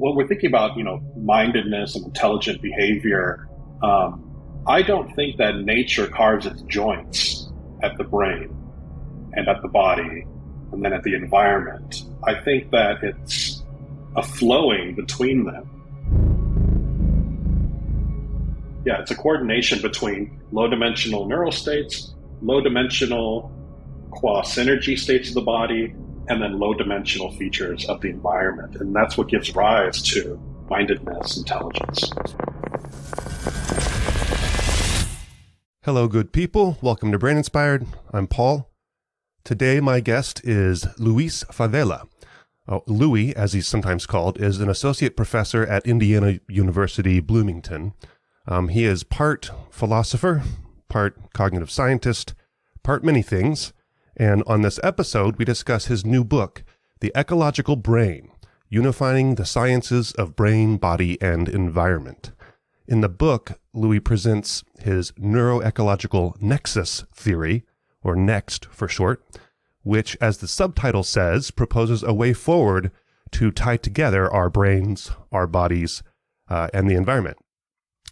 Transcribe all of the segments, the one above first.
when we're thinking about, mindedness and intelligent behavior, I don't think that nature carves its joints at the brain and at the body and then at the environment. I think that it's a flowing between them. Yeah, it's a coordination between low-dimensional neural states, low-dimensional synergy states of the body, and then low-dimensional features of the environment. And that's what gives rise to mindedness, intelligence. Hello, good people. Welcome to Brain Inspired. I'm Paul. Today, my guest is Luis Favela. Louie, as he's sometimes called, is an associate professor at Indiana University Bloomington. He is part philosopher, part cognitive scientist, part many things. And on this episode, we discuss his new book, The Ecological Brain, Unifying the Sciences of Brain, Body, and Environment. In the book, Louie presents his NeuroEcological Nexus Theory, or NEXT for short, which, as the subtitle says, proposes a way forward to tie together our brains, our bodies, and the environment.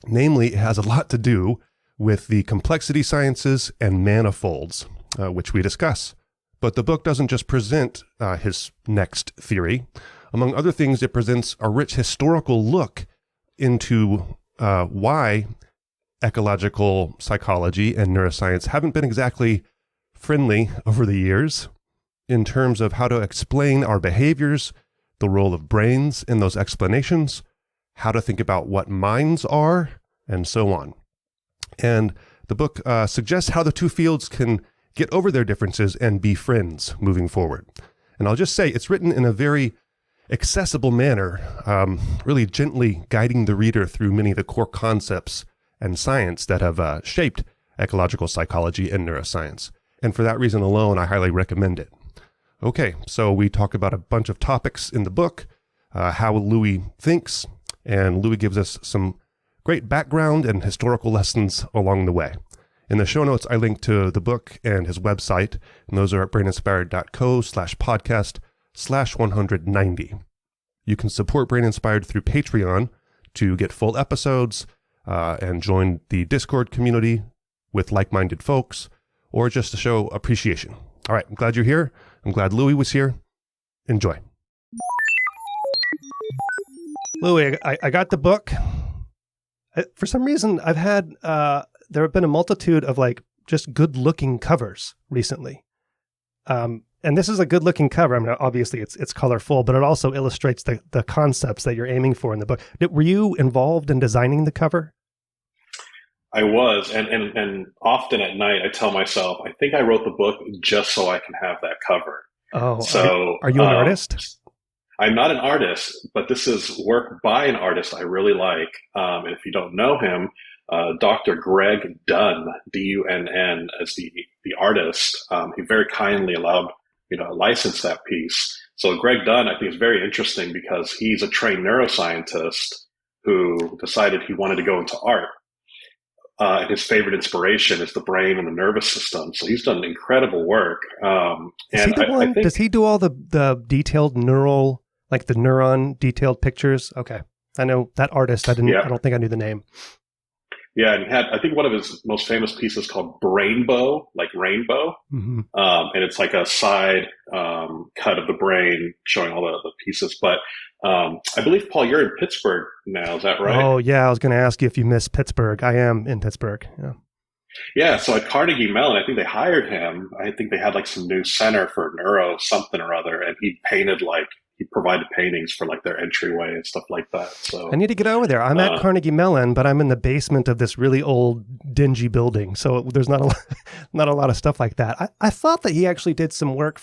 Namely, it has a lot to do with the complexity sciences and manifolds, which we discuss. But the book doesn't just present his next theory. Among other things, it presents a rich historical look into why ecological psychology and neuroscience haven't been exactly friendly over the years in terms of how to explain our behaviors, the role of brains in those explanations, how to think about what minds are, and so on. And the book suggests how the two fields can get over their differences and be friends moving forward. And I'll just say it's written in a very accessible manner, really gently guiding the reader through many of the core concepts and science that have shaped ecological psychology and neuroscience. And for that reason alone, I highly recommend it. Okay, so we talk about a bunch of topics in the book, how Louie thinks, and Louie gives us some great background and historical lessons along the way. In the show notes, I link to the book and his website, and those are at braininspired.co/podcast/190. You can support Brain Inspired through Patreon to get full episodes and join the Discord community with like-minded folks, or just to show appreciation. All right, I'm glad you're here. I'm glad Louie was here. Enjoy. Louie, I got the book. For some reason, I've had... there have been a multitude of just good-looking covers recently. And this is a good-looking cover. I mean, obviously it's colorful, but it also illustrates the concepts that you're aiming for in the book. Were you involved in designing the cover? I was, and often at night I tell myself, I think I wrote the book just so I can have that cover. Oh, so are you an artist? I'm not an artist, but this is work by an artist I really like. And if you don't know him, Dr. Greg Dunn, D-U-N-N, as the artist, he very kindly allowed me to license that piece. So Greg Dunn, I think, is very interesting because he's a trained neuroscientist who decided he wanted to go into art. And his favorite inspiration is the brain and the nervous system. So he's done incredible work. Is he the one? Does he do all the detailed neural, like the neuron detailed pictures? Okay, I know that artist. I don't think I knew the name. Yeah, and he had, I think, one of his most famous pieces called Brainbow, like rainbow. Mm-hmm. And it's like a side cut of the brain showing all the pieces. But I believe, Paul, you're in Pittsburgh now. Is that right? Oh, yeah. I was going to ask you if you miss Pittsburgh. I am in Pittsburgh. Yeah. Yeah. So at Carnegie Mellon, I think they hired him. I think they had some new center for neuro something or other. And he provided paintings for their entryway and stuff like that. So I need to get over there. I'm at Carnegie Mellon, but I'm in the basement of this really old, dingy building. So there's not a lot of stuff like that. I thought that he actually did some work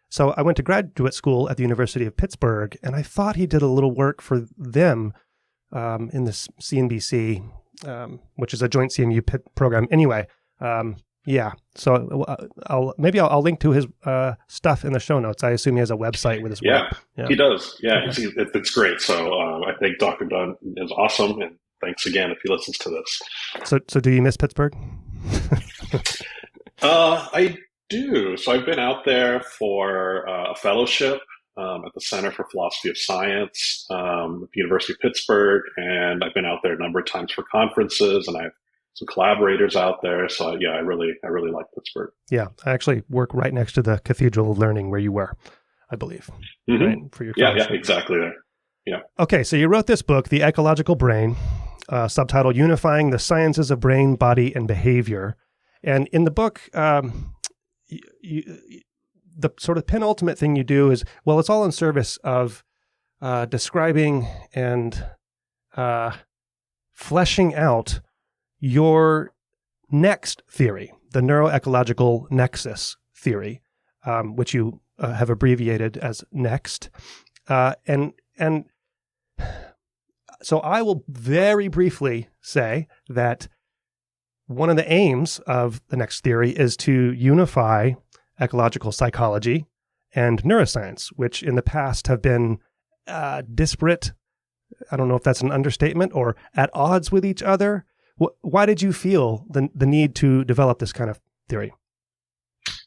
so I went to graduate school at the University of Pittsburgh, and I thought he did a little work for them in this CNBC, which is a joint CMU program. Anyway, yeah. So I'll link to his stuff in the show notes. I assume he has a website with his work. Yeah, he does. Yeah, okay. It's great. So I think Dr. Dunn is awesome, and thanks again if he listens to this. So do you miss Pittsburgh? I do. So I've been out there for a fellowship at the Center for Philosophy of Science at the University of Pittsburgh, and I've been out there a number of times for conferences, and I have some collaborators out there. So yeah, I really like Pittsburgh. Yeah, I actually work right next to the Cathedral of Learning where you were, I believe, right, for your fellowship. Yeah, exactly there. Yeah. Okay, so you wrote this book, The Ecological Brain, subtitle Unifying the Sciences of Brain, Body, and Behavior. And in the book, the sort of penultimate thing you do is, well, it's all in service of describing and fleshing out your next theory, the NeuroEcological Nexus Theory, which you have abbreviated as NEXT. And so I will very briefly say that one of the aims of the next theory is to unify ecological psychology and neuroscience, which in the past have been disparate. I don't know if that's an understatement, or at odds with each other. Why did you feel the need to develop this kind of theory?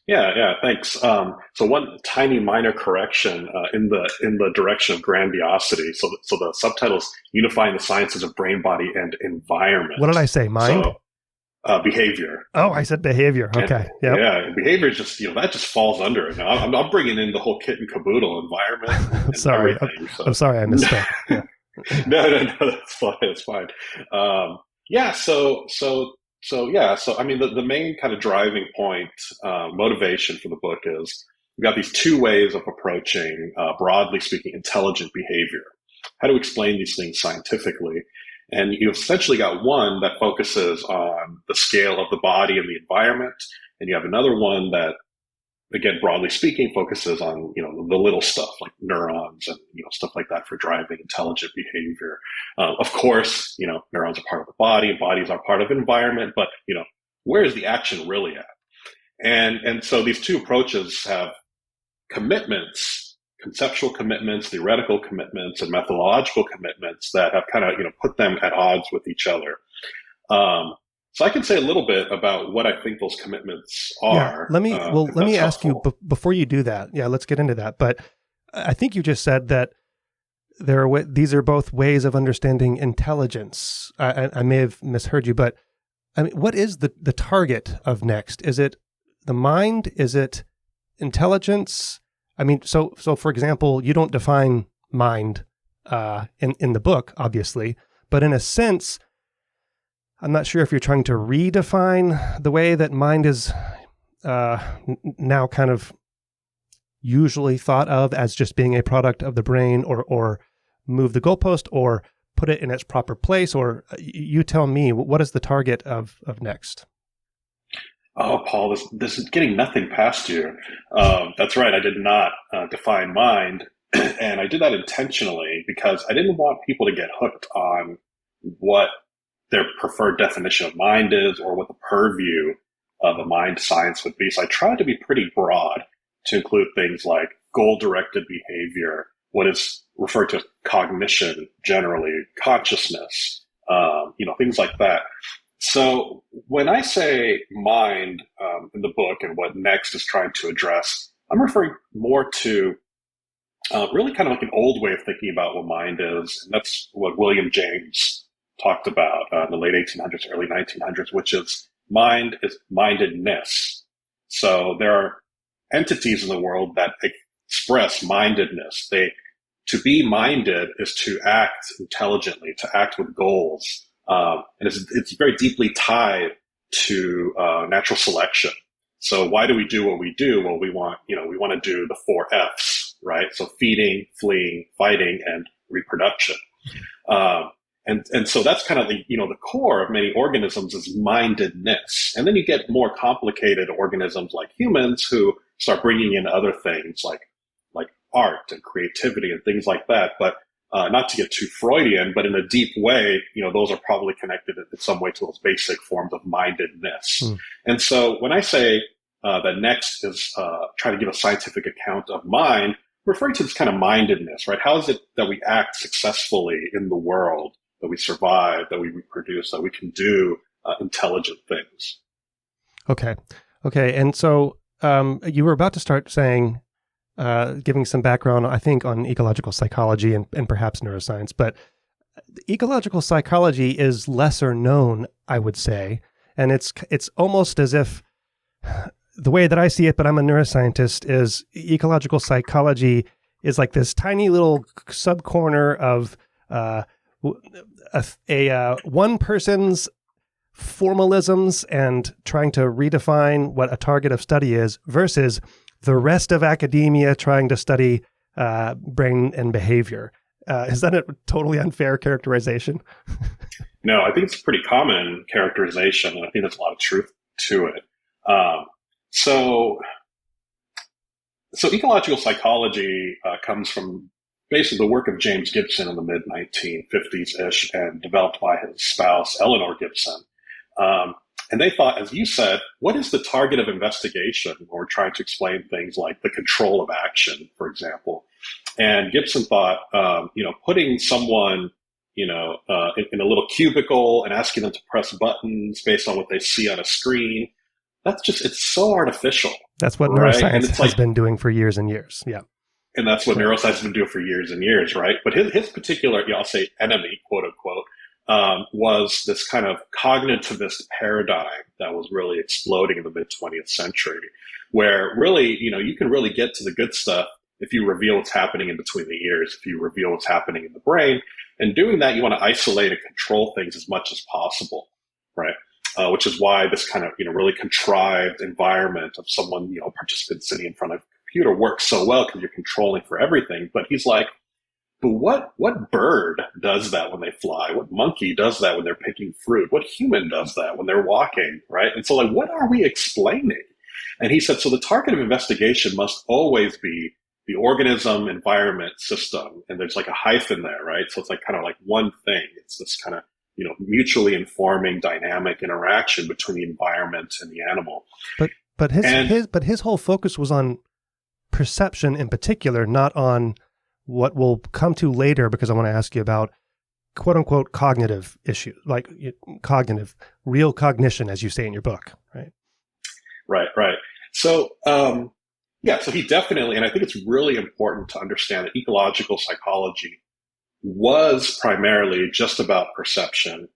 Yeah, thanks. So one tiny minor correction in the direction of grandiosity. So the subtitle is Unifying the Sciences of Brain, Body, and Environment. What did I say? Mind? So, behavior. Oh, I said behavior. Okay. Yep. Yeah, behavior is just, that just falls under it. Now, I'm bringing in the whole kit and caboodle, environment. And sorry. I'm sorry I missed that. Yeah. No, that's fine. It's fine. So I mean, the main kind of driving point, motivation for the book is we've got these two ways of approaching, broadly speaking, intelligent behavior. How to explain these things scientifically. And you've essentially got one that focuses on the scale of the body and the environment. And you have another one that, again, broadly speaking, focuses on, the little stuff like neurons and, stuff like that for driving intelligent behavior. Of course, neurons are part of the body and bodies are part of environment, but, where is the action really at? And so these two approaches have commitments, conceptual commitments, theoretical commitments, and methodological commitments that have kind of, put them at odds with each other. So I can say a little bit about what I think those commitments are. Yeah, let me ask you before you do that. Yeah, let's get into that. But I think you just said that these are both ways of understanding intelligence. I may have misheard you, but I mean, what is the target of NEXT? Is it the mind? Is it intelligence? I mean, so for example, you don't define mind in the book, obviously, but in a sense, I'm not sure if you're trying to redefine the way that mind is now kind of usually thought of as just being a product of the brain, or move the goalpost, or put it in its proper place, or you tell me, what is the target of NEXT? Oh, Paul, this is getting nothing past you. That's right. I did not define mind, and I did that intentionally because I didn't want people to get hooked on what their preferred definition of mind is or what the purview of a mind science would be. So I tried to be pretty broad to include things like goal-directed behavior, what is referred to as cognition, generally, consciousness, things like that. So when I say mind in the book and what NEXT is trying to address, I'm referring more to really kind of like an old way of thinking about what mind is. And that's what William James talked about in the late 1800s, early 1900s, which is mind is mindedness. So there are entities in the world that express mindedness. To be minded is to act intelligently, to act with goals. And it's very deeply tied to natural selection. So why do we do what we do? Well, we want to do the 4 F's, right? So feeding, fleeing, fighting, and reproduction. And so that's kind of the core of many organisms is mindedness. And then you get more complicated organisms like humans who start bringing in other things like art and creativity and things like that. But not to get too Freudian, but in a deep way, those are probably connected in some way to those basic forms of mindedness. And so when I say that NEXT is trying to give a scientific account of mind, referring to this kind of mindedness, right? How is it that we act successful in the world, that we survive, that we reproduce, that we can do intelligent things? Okay. And so you were about to start saying giving some background, I think, on ecological psychology and perhaps neuroscience. But ecological psychology is lesser known, I would say. And it's almost as if the way that I see it, but I'm a neuroscientist, is ecological psychology is like this tiny little sub-corner of one person's formalisms and trying to redefine what a target of study is versus the rest of academia trying to study brain and behavior. Is that a totally unfair characterization? No, I think it's a pretty common characterization, and I think there's a lot of truth to it. So ecological psychology comes from basically the work of James Gibson in the mid-1950s-ish and developed by his spouse, Eleanor Gibson. And they thought, as you said, what is the target of investigation when we're trying to explain things like the control of action, for example? And Gibson thought, putting someone, in a little cubicle and asking them to press buttons based on what they see on a screen, it's so artificial. That's what right? neuroscience has been doing for years and years. Yeah. And that's what neuroscience has been doing for years and years, right? But his particular, I'll say enemy, quote unquote, was this kind of cognitivist paradigm that was really exploding in the mid-20th century, where really, you can really get to the good stuff if you reveal what's happening in between the ears, if you reveal what's happening in the brain. And doing that, you want to isolate and control things as much as possible, right? Which is why this kind of, really contrived environment of someone, participant sitting in front of a computer works so well because you're controlling for everything. But he's like, but what bird does that when they fly? What monkey does that when they're picking fruit? What human does that when they're walking, right? And so like, what are we explaining? And he said, so the target of investigation must always be the organism, environment, system. And there's like a hyphen there, right? So it's like kind of like one thing. It's this kind of, mutually informing dynamic interaction between the environment and the animal. But his whole focus was on perception in particular, not on what we'll come to later, because I want to ask you about quote unquote cognitive issues, like cognitive, real cognition, as you say in your book, right? Right. So, so he definitely, and I think it's really important to understand that ecological psychology was primarily just about perception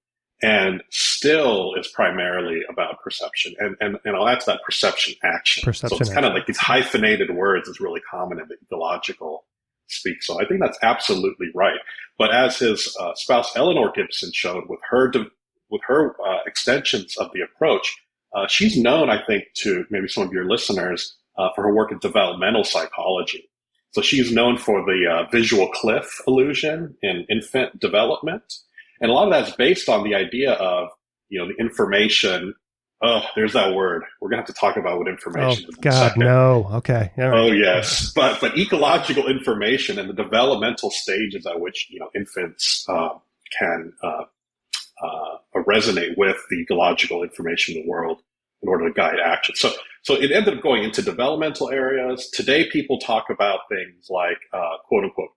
and still is primarily about perception. And I'll add to that perception action. So it's kind of like these hyphenated words is really common in the ecological speak. So I think that's absolutely right. But as his spouse Eleanor Gibson showed with her extensions of the approach, she's known, I think, to maybe some of your listeners for her work in developmental psychology. So she's known for the visual cliff illusion in infant development. And a lot of that's based on the idea of, the information. Oh, there's that word. We're going to have to talk about what information is in a second. No. Okay. Right. Oh, yes. But ecological information and the developmental stages at which, infants can resonate with the ecological information in the world in order to guide action. So it ended up going into developmental areas. Today, people talk about things like, quote unquote,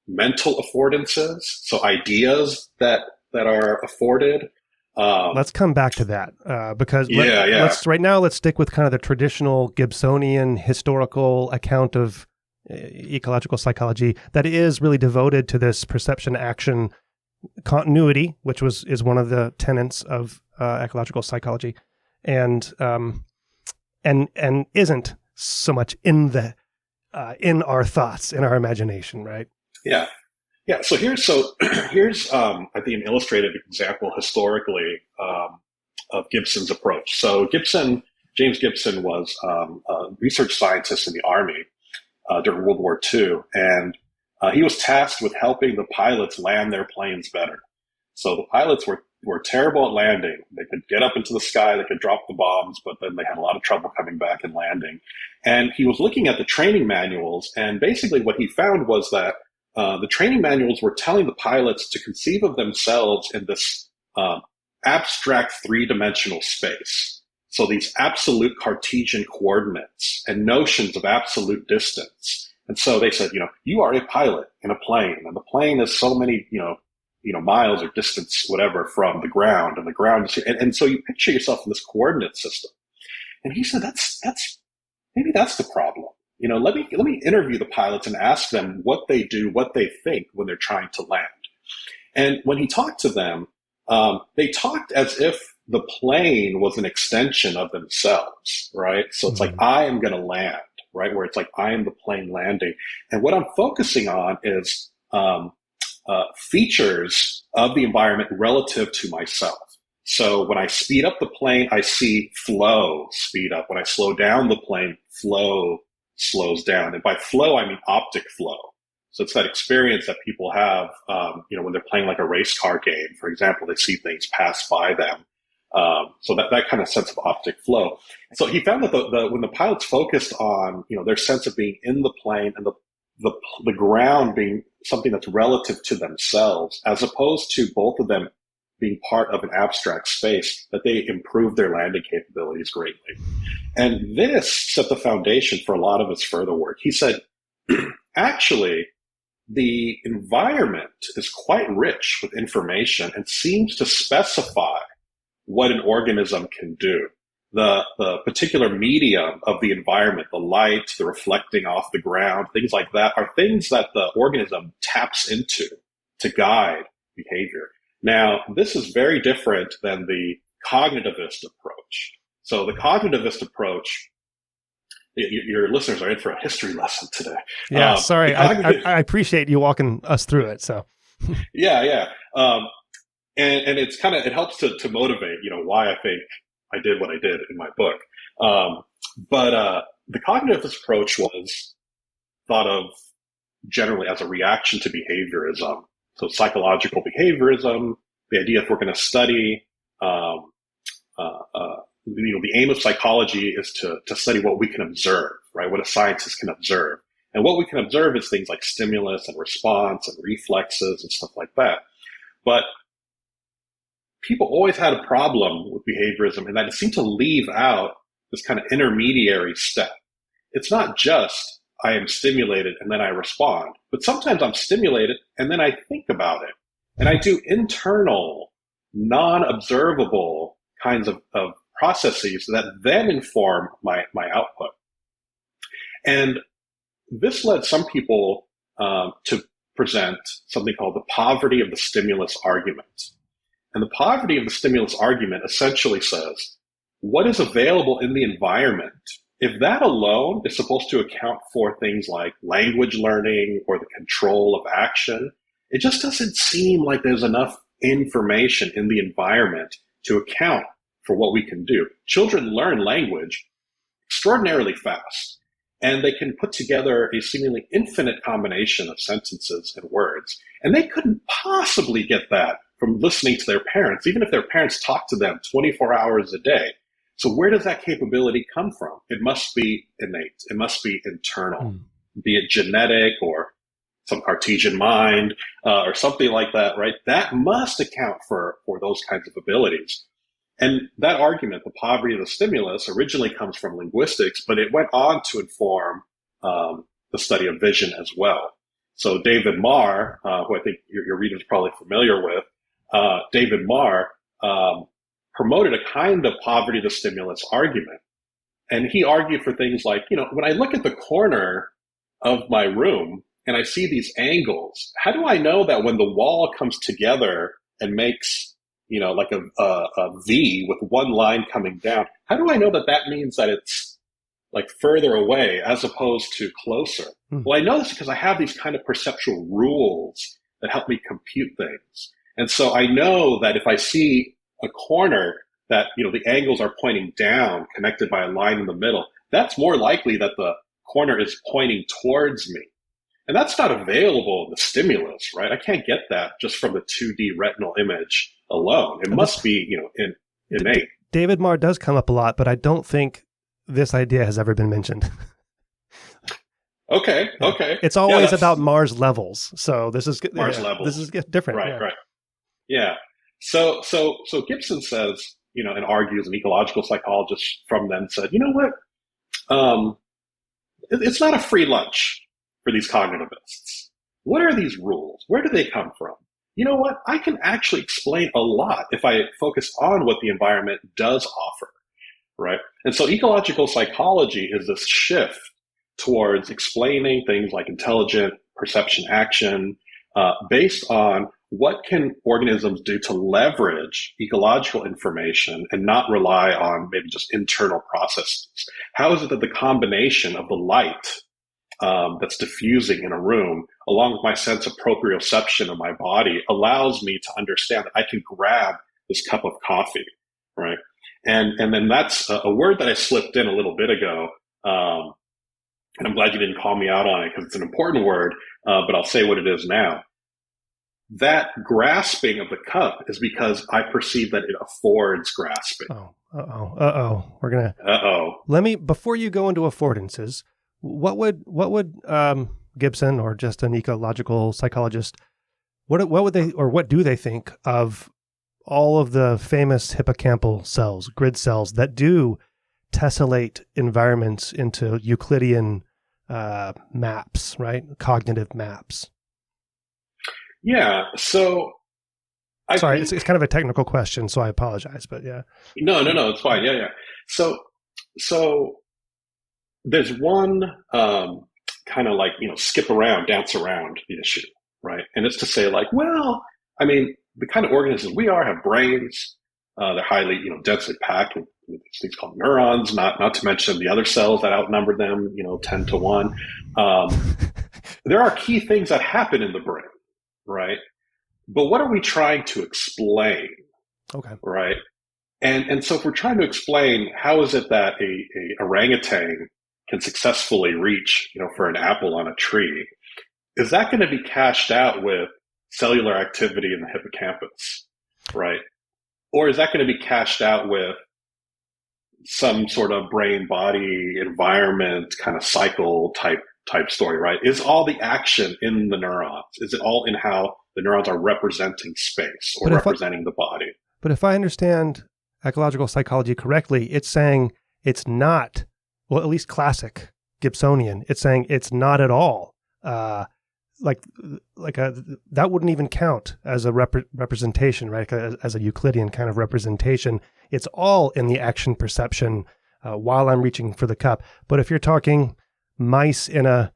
mental affordances. So ideas that are afforded. Let's come back to that because let's stick with kind of the traditional Gibsonian historical account of ecological psychology that is really devoted to this perception action continuity, which is one of the tenets of ecological psychology. And isn't so much in our thoughts, in our imagination, right? Yeah. So here's I think an illustrative example historically of Gibson's approach. So James Gibson was a research scientist in the Army during World War II, and he was tasked with helping the pilots land their planes better. So the pilots were terrible at landing. They could get up into the sky, they could drop the bombs, but then they had a lot of trouble coming back and landing. And he was looking at the training manuals, and basically what he found was that the training manuals were telling the pilots to conceive of themselves in this abstract three-dimensional space. So these absolute Cartesian coordinates and notions of absolute distance. And so they said, you are a pilot in a plane, and the plane is so many, miles or distance, whatever, from the ground, and the ground is, and so you picture yourself in this coordinate system. And he said, maybe that's the problem. let me interview the pilots and ask them what they do, what they think when they're trying to land. And when he talked to them, they talked as if the plane was an extension of themselves, right? So it's like, I am going to land, right? Where it's like, I am the plane landing. And what I'm focusing on is features of the environment relative to myself. So when I speed up the plane, I see flow speed up. When I slow down the plane, flow slows down. And by flow, I mean optic flow. So it's that experience that people have, when they're playing like a race car game, for example, they see things pass by them. So that kind of sense of optic flow. So he found that when the pilots focused on, their sense of being in the plane and the ground being something that's relative to themselves, as opposed to both of them being part of an abstract space, that they improved their landing capabilities greatly. And this set the foundation for a lot of his further work. He said, actually, the environment is quite rich with information and seems to specify what an organism can do. The particular medium of the environment, the light, the reflecting off the ground, things like that, are things that the organism taps into to guide behavior. Now, this is very different than the cognitivist approach. So the cognitivist approach, your listeners are in for a history lesson today. Yeah, sorry. I appreciate you walking us through it. So, yeah. And it's it helps to motivate, why I think I did what I did in my book. But the cognitivist approach was thought of generally as a reaction to behaviorism. So psychological behaviorism, the idea if we're going to study, the aim of psychology is to study what we can observe, right? What a scientist can observe. And what we can observe is things like stimulus and response and reflexes and stuff like that. But people always had a problem with behaviorism in that it seemed to leave out this kind of intermediary step. It's not just I am stimulated and then I respond, but sometimes I'm stimulated and then I think about it. And I do internal, non-observable kinds of processes that then inform my output. And this led some people to present something called the poverty of the stimulus argument. And the poverty of the stimulus argument essentially says, what is available in the environment, if that alone is supposed to account for things like language learning or the control of action, it just doesn't seem like there's enough information in the environment to account for what we can do. Children learn language extraordinarily fast, and they can put together a seemingly infinite combination of sentences and words. And they couldn't possibly get that from listening to their parents, even if their parents talk to them 24 hours a day. So where does that capability come from? It must be innate. It must be internal, be it genetic or some Cartesian mind or something like that, right? That must account for those kinds of abilities. And that argument, the poverty of the stimulus, originally comes from linguistics, but it went on to inform the study of vision as well. So David Marr, who I think your readers are probably familiar with, David Marr promoted a kind of poverty of the stimulus argument. And he argued for things like, when I look at the corner of my room and I see these angles, how do I know that when the wall comes together and makes, like a V with one line coming down, how do I know that that means that it's like further away as opposed to closer? Well, I know this because I have these kind of perceptual rules that help me compute things. And so I know that if I see a corner that, the angles are pointing down, connected by a line in the middle, that's more likely that the corner is pointing towards me. And that's not available in the stimulus, right? I can't get that just from the 2D retinal image alone. It must be, innate. David Marr does come up a lot, but I don't think this idea has ever been mentioned. Okay. It's always about Marr's levels. So this is Marr's levels. This is different. Right. Yeah. So Gibson says, and argues, an ecological psychologist from then said, you know what? It's not a free lunch for these cognitivists. What are these rules? Where do they come from? You know what? I can actually explain a lot if I focus on what the environment does offer, right? And so ecological psychology is this shift towards explaining things like intelligent perception action based on what can organisms do to leverage ecological information and not rely on maybe just internal processes. How is it that the combination of the light that's diffusing in a room, along with my sense of proprioception of my body, allows me to understand that I can grab this cup of coffee, right? And then that's a word that I slipped in a little bit ago, and I'm glad you didn't call me out on it because it's an important word, but I'll say what it is now. That grasping of the cup is because I perceive that it affords grasping. Let me, before you go into affordances, what would Gibson, or just an ecological psychologist, what would they, or what do they think of all of the famous hippocampal cells, grid cells that do tessellate environments into Euclidean maps, right? Cognitive maps. Yeah. So, it's kind of a technical question, so I apologize, but yeah. No, it's fine. Yeah. So there's one kind of like, skip around, dance around the issue, right? And it's to say like, well, I mean, the kind of organisms we are have brains. They're highly, densely packed with these things called neurons, not to mention the other cells that outnumber them, 10 to 1. There are key things that happen in the brain, right? But what are we trying to explain? Okay. Right? And so if we're trying to explain how is it that a orangutan can successfully reach, for an apple on a tree, is that going to be cashed out with cellular activity in the hippocampus, right? Or is that going to be cashed out with some sort of brain body environment kind of cycle type story, right? Is all the action in the neurons? Is it all in how the neurons are representing space or representing the body? But if I understand ecological psychology correctly, it's saying it's not, well, at least classic Gibsonian, it's saying it's not at all. That wouldn't even count as a representation, right? As a Euclidean kind of representation. It's all in the action perception while I'm reaching for the cup. But if you're talking mice in a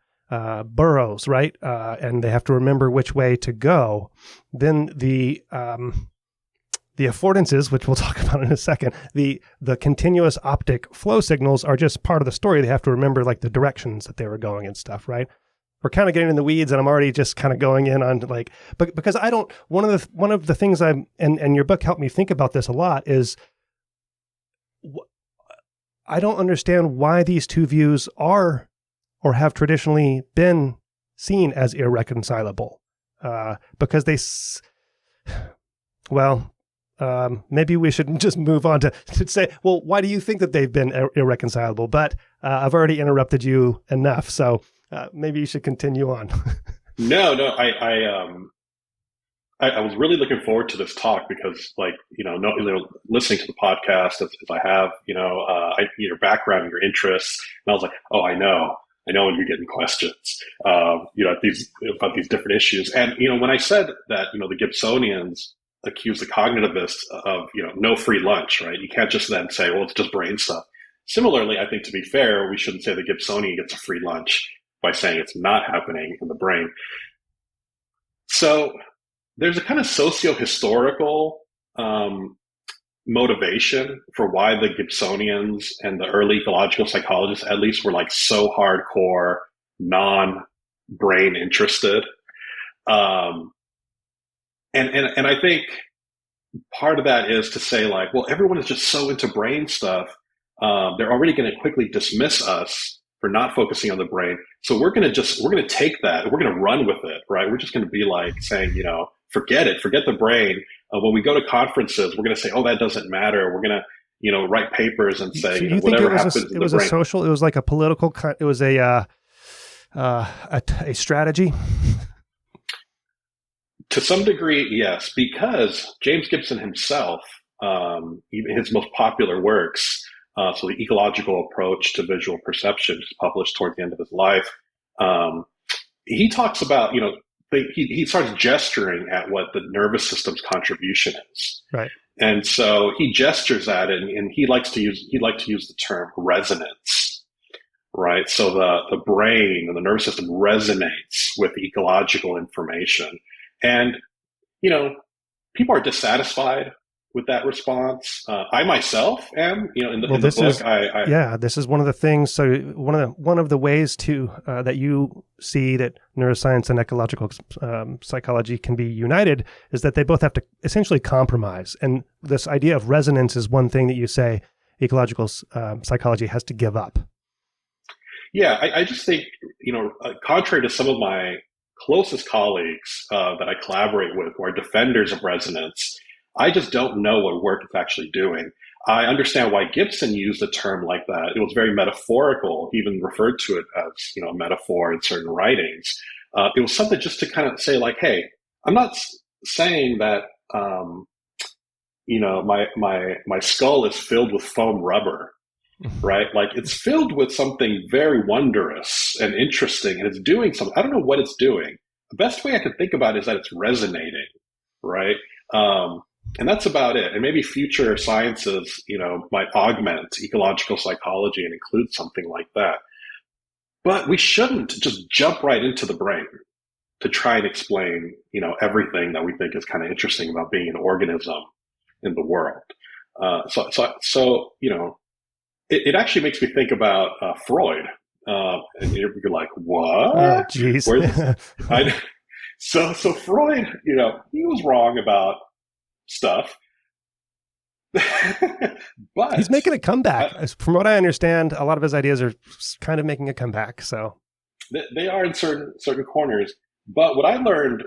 burrows, right, and they have to remember which way to go, then the affordances, which we'll talk about in a second, the continuous optic flow signals are just part of the story. They have to remember like the directions that they were going and stuff, right? We're kind of getting in the weeds, and I'm already just kind of going in on like, but because I don't, one of the things and your book helped me think about this a lot is I don't understand why these two views are or have traditionally been seen as irreconcilable, because maybe we should just move on to say, well, why do you think that they've been irreconcilable? But I've already interrupted you enough, so maybe you should continue on. No, I was really looking forward to this talk because, like, listening to the podcast as I have, your background and your interests, and I was like, oh, I know when you're getting questions, about these different issues. And, when I said that, the Gibsonians accuse the cognitivists of, no free lunch, right? You can't just then say, well, it's just brain stuff. Similarly, I think to be fair, we shouldn't say the Gibsonian gets a free lunch by saying it's not happening in the brain. So there's a kind of socio-historical motivation for why the Gibsonians and the early ecological psychologists, at least, were like so hardcore, non-brain interested. And I think part of that is to say like, well, everyone is just so into brain stuff. They're already going to quickly dismiss us for not focusing on the brain. So we're going to take that and we're going to run with it, right? We're just going to be like saying, forget the brain. When we go to conferences, we're going to say, oh, that doesn't matter. We're going to, write papers and say, whatever happens in the brain. It was a social, it was like a political, it was a strategy. To some degree, yes, because James Gibson himself, even his most popular works, so the ecological approach to visual perception, is published towards the end of his life. He talks about, he starts gesturing at what the nervous system's contribution is, right? And so he gestures at it, and he likes to use the term resonance. right? So the brain and the nervous system resonates with the ecological information. And, you know, people are dissatisfied with that response. I myself am, in the book, this is one of the things. So one of the ways to that you see that neuroscience and ecological psychology can be united is that they both have to essentially compromise. And this idea of resonance is one thing that you say ecological psychology has to give up. Yeah, I just think, contrary to some of my closest colleagues that I collaborate with who are defenders of resonance, I just don't know what work it's actually doing. I understand why Gibson used a term like that. It was very metaphorical. He even referred to it as, a metaphor in certain writings. It was something just to kind of say like, hey, I'm not saying that, my skull is filled with foam rubber, right? Like it's filled with something very wondrous and interesting, and it's doing something. I don't know what it's doing. The best way I can think about it is that it's resonating, right? And that's about it. And maybe future sciences, might augment ecological psychology and include something like that. But we shouldn't just jump right into the brain to try and explain, everything that we think is kind of interesting about being an organism in the world. So it actually makes me think about Freud. And you're like, what? Oh, geez. So Freud, he was wrong about stuff. But he's making a comeback. From what I understand, a lot of his ideas are kind of making a comeback. So they are in certain corners. But what I learned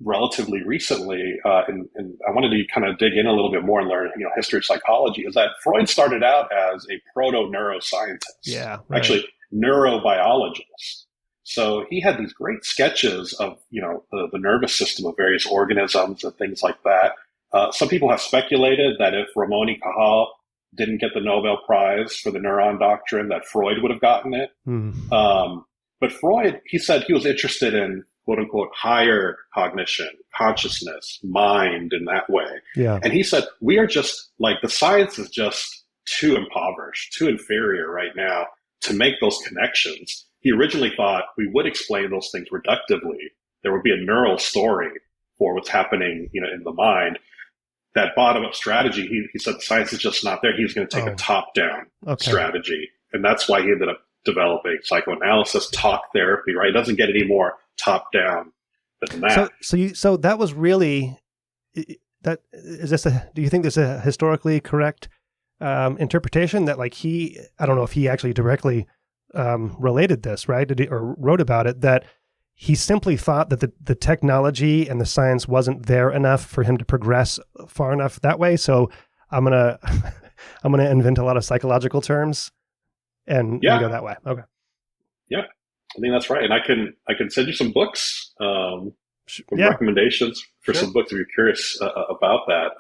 relatively recently, and I wanted to kind of dig in a little bit more and learn, history of psychology, is that Freud started out as a proto-neuroscientist. Yeah, right. Actually, neurobiologist. So he had these great sketches of, the nervous system of various organisms and things like that. Some people have speculated that if Ramon y Cajal didn't get the Nobel Prize for the neuron doctrine, that Freud would have gotten it. But Freud, he said he was interested in quote unquote higher cognition, consciousness, mind in that way. Yeah. And he said, we are just like, the science is just too impoverished, too inferior right now to make those connections. He originally thought we would explain those things reductively. There would be a neural story for what's happening, in the mind. That bottom-up strategy, he said the science is just not there. He's going to take a top-down strategy. And that's why he ended up developing psychoanalysis, talk therapy, right? It doesn't get any more top-down than that. So that was really, do you think this is a historically correct interpretation that like I don't know if he actually directly related this, right? Or wrote about it, that he simply thought that the technology and the science wasn't there enough for him to progress far enough that way. So I'm gonna invent a lot of psychological terms and go that way. Okay. Yeah, I think that's right. And I can send you some books, recommendations for some books if you're curious about that.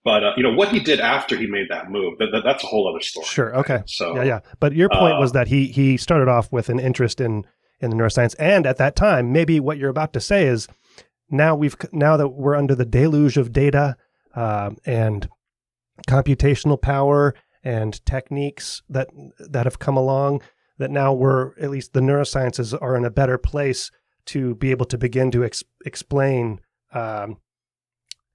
But what he did after he made that move, that's a whole other story. Sure. Okay. Right? So yeah. But your point was that he started off with an interest in the neuroscience, and at that time, maybe what you're about to say is now that we're under the deluge of data and computational power and techniques that have come along, that now at least the neurosciences are in a better place to be able to begin to explain.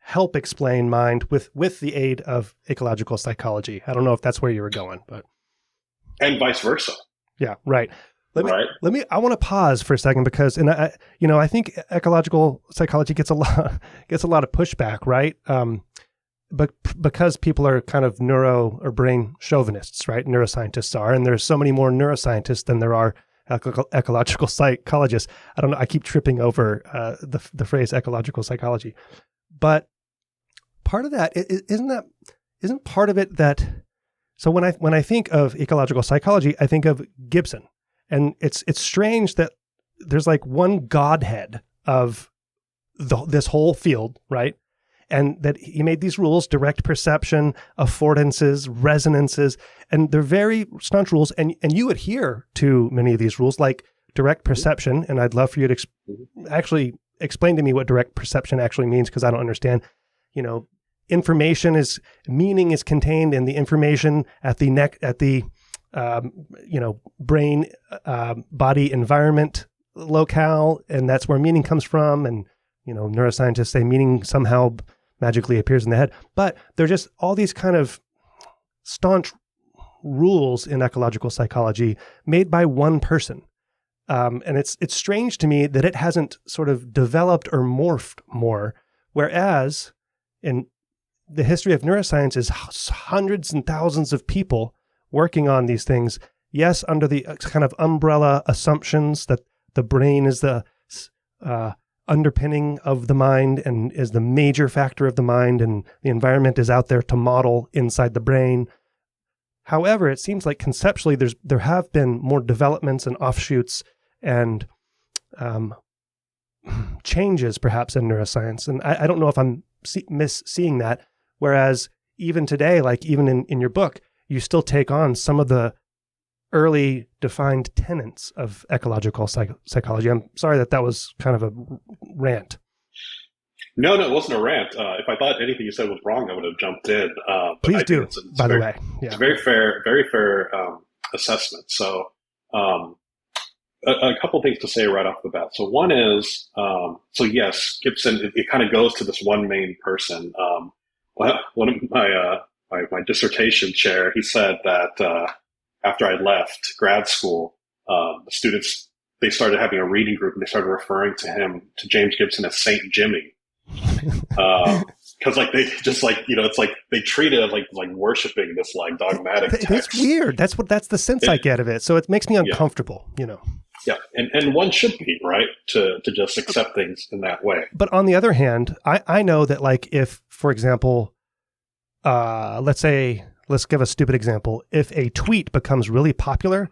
Help explain mind with the aid of ecological psychology. I don't know if that's where you were going, but and vice versa. Yeah, right. I want to pause for a second because, I think ecological psychology gets a lot of pushback, right? But because people are kind of neuro or brain chauvinists, right? Neuroscientists are, and there's so many more neuroscientists than there are ecological psychologists. I don't know. I keep tripping over the phrase ecological psychology, but part of that isn't part of it that. So when I think of ecological psychology, I think of Gibson. And it's strange that there's like one godhead of this whole field, right? And that he made these rules: direct perception, affordances, resonances, and they're very staunch rules. And you adhere to many of these rules, like direct perception. And I'd love for you to actually explain to me what direct perception actually means, because I don't understand. Meaning is contained in the information at the brain, body, environment locale, and that's where meaning comes from. And, neuroscientists say meaning somehow magically appears in the head. But they're just all these kind of staunch rules in ecological psychology made by one person. And it's strange to me that it hasn't sort of developed or morphed more, whereas in the history of neuroscience is hundreds and thousands of people working on these things, yes, under the kind of umbrella assumptions that the brain is the underpinning of the mind and is the major factor of the mind, and the environment is out there to model inside the brain. However, it seems like conceptually there have been more developments and offshoots and changes perhaps in neuroscience. And I don't know if I'm seeing that. Whereas even today, like even in your book, you still take on some of the early defined tenets of ecological psychology. I'm sorry that was kind of a rant. No, it wasn't a rant. If I thought anything you said was wrong, I would have jumped in. Please do, by the way. Yeah. It's a very fair assessment. So a couple things to say right off the bat. So one is, so yes, Gibson, it kind of goes to this one main person. One of my dissertation chair, he said that after I left grad school, the students, they started having a reading group and they started referring to James Gibson as Saint Jimmy. Cause like they just like, it's like they treat it like worshiping this like dogmatic text. It's weird. That's the sense I get of it. So it makes me uncomfortable, Yeah. And one should be, right, to just accept things in that way. But on the other hand, I know that like if, for example, let's give a stupid example. If a tweet becomes really popular,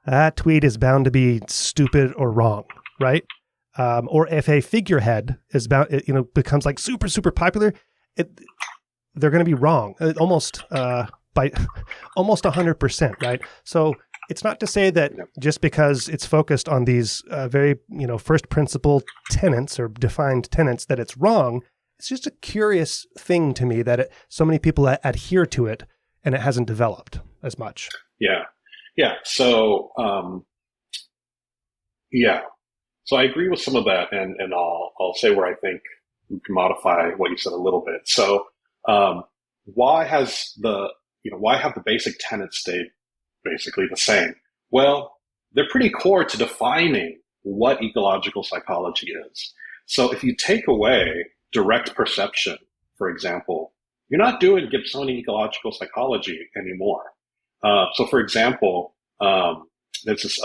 that tweet is bound to be stupid or wrong, right? Or if a figurehead is becomes like super, super popular, they're going to be wrong almost by almost 100%, right? So it's not to say that just because it's focused on these very, first principle tenets or defined tenets that it's wrong. It's just a curious thing to me that so many people adhere to it and it hasn't developed as much. Yeah. So, So I agree with some of that, and I'll say where I think we can modify what you said a little bit. So, why have the basic tenets stayed basically the same? Well, they're pretty core to defining what ecological psychology is. So if you take away direct perception, for example, you're not doing Gibsonian ecological psychology anymore. So for example, there's this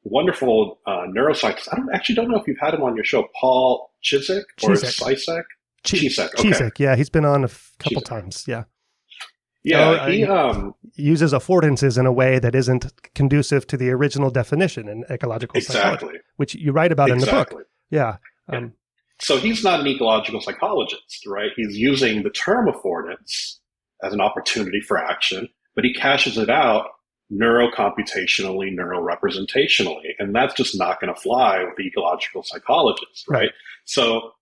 wonderful neuroscientist. I don't know if you've had him on your show, Paul Chisek or Chisek? Chisek. Okay. Chisek, yeah, he's been on a couple times. Yeah. Yeah, he uses affordances in a way that isn't conducive to the original definition in ecological psychology, which you write about in the book. Yeah. So he's not an ecological psychologist, right? He's using the term affordance as an opportunity for action, but he cashes it out neurocomputationally, neurorepresentationally, and that's just not going to fly with the ecological psychologist, right? So,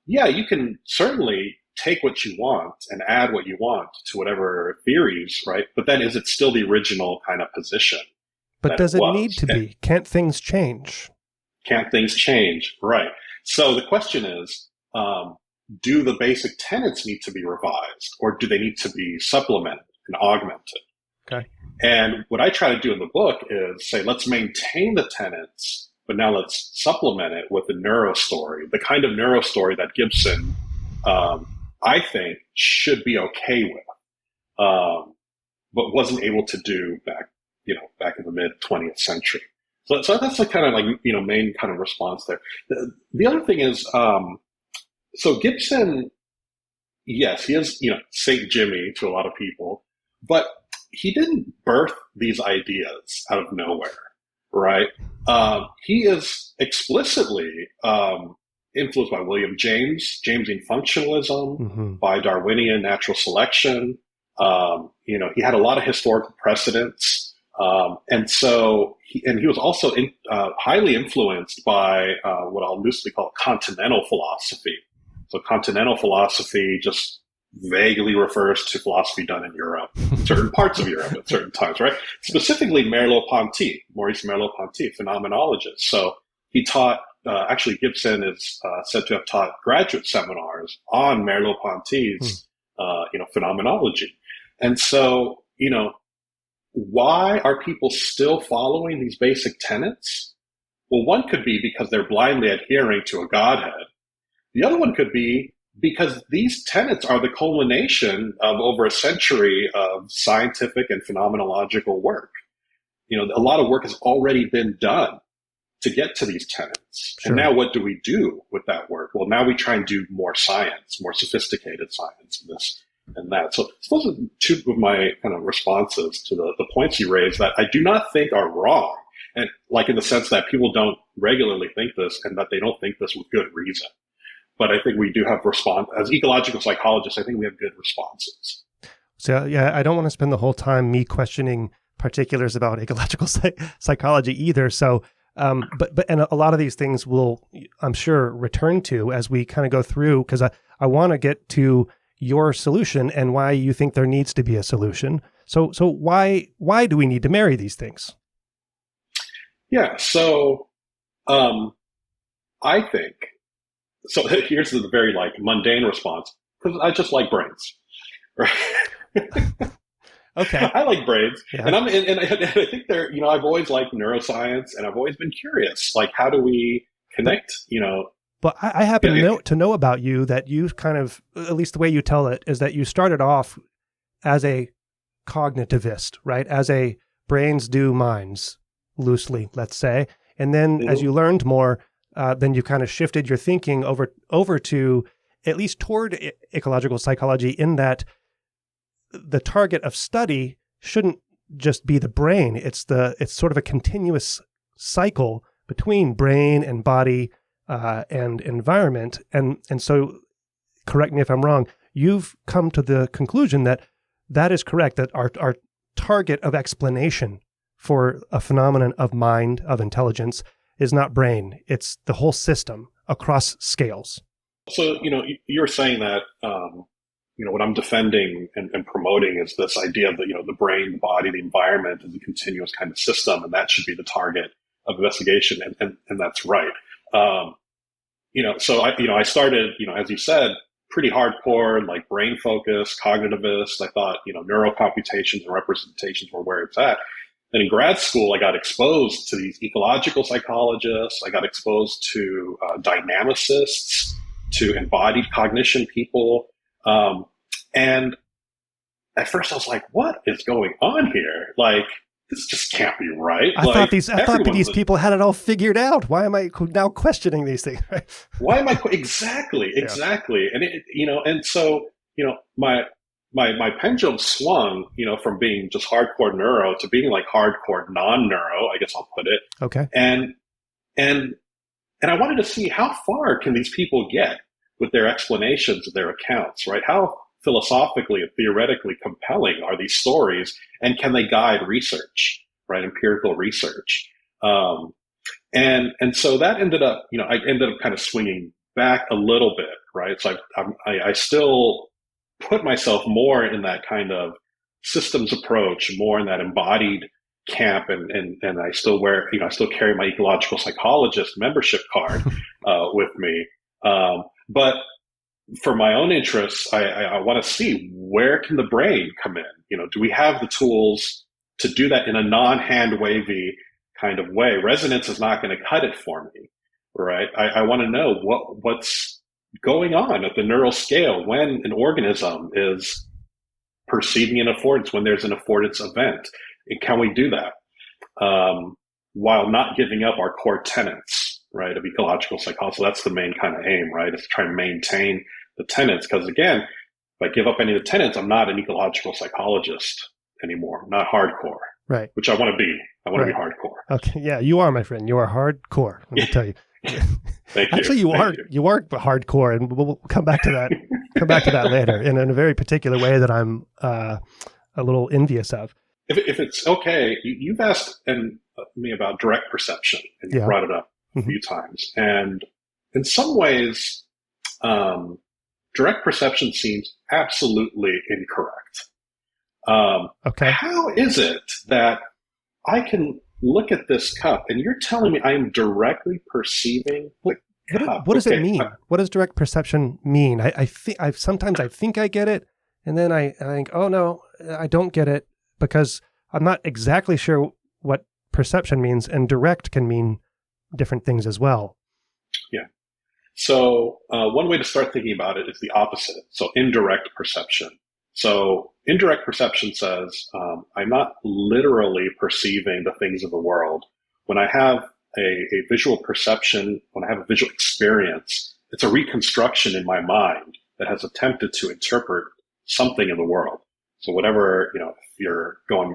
you can certainly take what you want and add what you want to whatever theories, right? But then is it still the original kind of position? But does it need to be? Can't things change? Can't things change? Right. So the question is, do the basic tenets need to be revised, or do they need to be supplemented and augmented? Okay. And what I try to do in the book is say, let's maintain the tenets, but now let's supplement it with the neuro story, the kind of neuro story that Gibson, I think, should be okay with, but wasn't able to do back in the mid 20th century. So that's the kind of main kind of response there. The other thing is, so Gibson, yes, he is, Saint Jimmy to a lot of people, but he didn't birth these ideas out of nowhere, right? He is explicitly influenced by William James, Jamesian functionalism, by Darwinian natural selection. He had a lot of historical precedents. And he was also highly influenced by what I'll loosely call continental philosophy. So continental philosophy, just vaguely refers to philosophy done in Europe, certain parts of Europe at certain times, right? Specifically, Maurice Merleau-Ponty, phenomenologist. So he taught, actually Gibson is said to have taught graduate seminars on Merleau-Ponty's, phenomenology. And so, why are people still following these basic tenets? Well, one could be because they're blindly adhering to a Godhead. The other one could be because these tenets are the culmination of over a century of scientific and phenomenological work. A lot of work has already been done to get to these tenets. Sure. And now what do we do with that work? Well, now we try and do more science, more sophisticated science, and this and that. So those are two of my kind of responses to the points you raised that I do not think are wrong. And like in the sense that people don't regularly think this and that they don't think this with good reason. But I think we do have as ecological psychologists, I think we have good responses. So, yeah, I don't want to spend the whole time me questioning particulars about ecological psychology either. So, but a lot of these things will, I'm sure, return to as we kind of go through, because I want to get to your solution and why you think there needs to be a solution. So why do we need to marry these things? Yeah, so I think, so here's the very mundane response, because I just like brains, right? Okay. I like brains, yeah. and I think they're, I've always liked neuroscience, and I've always been curious, how do we connect, But I happen to know about you that you kind of, at least the way you tell it, is that you started off as a cognitivist, right? As a brains do minds, loosely, let's say. And then as you learned more, then you kind of shifted your thinking over to, at least toward ecological psychology, in that the target of study shouldn't just be the brain. It's sort of a continuous cycle between brain and body and environment. And so, correct me if I'm wrong, you've come to the conclusion that is correct, that our target of explanation for a phenomenon of mind, of intelligence, is not brain. It's the whole system across scales. So, you're saying that, what I'm defending and promoting is this idea of the brain, the body, the environment as a continuous kind of system, and that should be the target of investigation. And that's right. So I started, as you said, pretty hardcore, brain focused, cognitivist. I thought, neurocomputations and representations were where it's at. And in grad school, I got exposed to these ecological psychologists. I got exposed to dynamicists, to embodied cognition people. And at first I was like, what is going on here? This just can't be right. I thought these people had it all figured out. Why am I now questioning these things? Why am I exactly? And and so my pendulum swung, from being just hardcore neuro to being hardcore non-neuro, I guess I'll put it. Okay. And I wanted to see how far can these people get with their explanations of their accounts, right? How philosophically and theoretically compelling are these stories, and can they guide research, right? Empirical research. And so that ended up, I ended up kind of swinging back a little bit, right? So I still put myself more in that kind of systems approach, more in that embodied camp, and I still wear, I still carry my ecological psychologist membership card with me. But for my own interests, I want to see, where can the brain come in? Do we have the tools to do that in a non-hand wavy kind of way? Resonance is not going to cut it for me, right? I want to know what's going on at the neural scale when an organism is perceiving an affordance, when there's an affordance event. And can we do that while not giving up our core tenets, right, of ecological psychology? So that's the main kind of aim, right, is to try and maintain the tenets. Because again, if I give up any of the tenets, I'm not an ecological psychologist anymore. I'm not hardcore, right? Which I want to be. I want to be hardcore. Okay, yeah, you are, my friend. You are hardcore. Let me tell you. Thank you. Actually, you are hardcore, and we'll come back to that. Come back to that later in a very particular way that I'm a little envious of. If it's okay, you've asked me about direct perception, and you brought it up a few times. And in some ways, direct perception seems absolutely incorrect. Okay. How is it that I can look at this cup and you're telling me I am directly perceiving the cup? What does it mean? What does direct perception mean? Sometimes I think I get it, and then I think, oh no, I don't get it, because I'm not exactly sure what perception means, and direct can mean different things as well. Yeah. So one way to start thinking about it is the opposite. So indirect perception. So indirect perception says, I'm not literally perceiving the things of the world. When I have a visual perception, when I have a visual experience, it's a reconstruction in my mind that has attempted to interpret something in the world. So whatever, if you're going,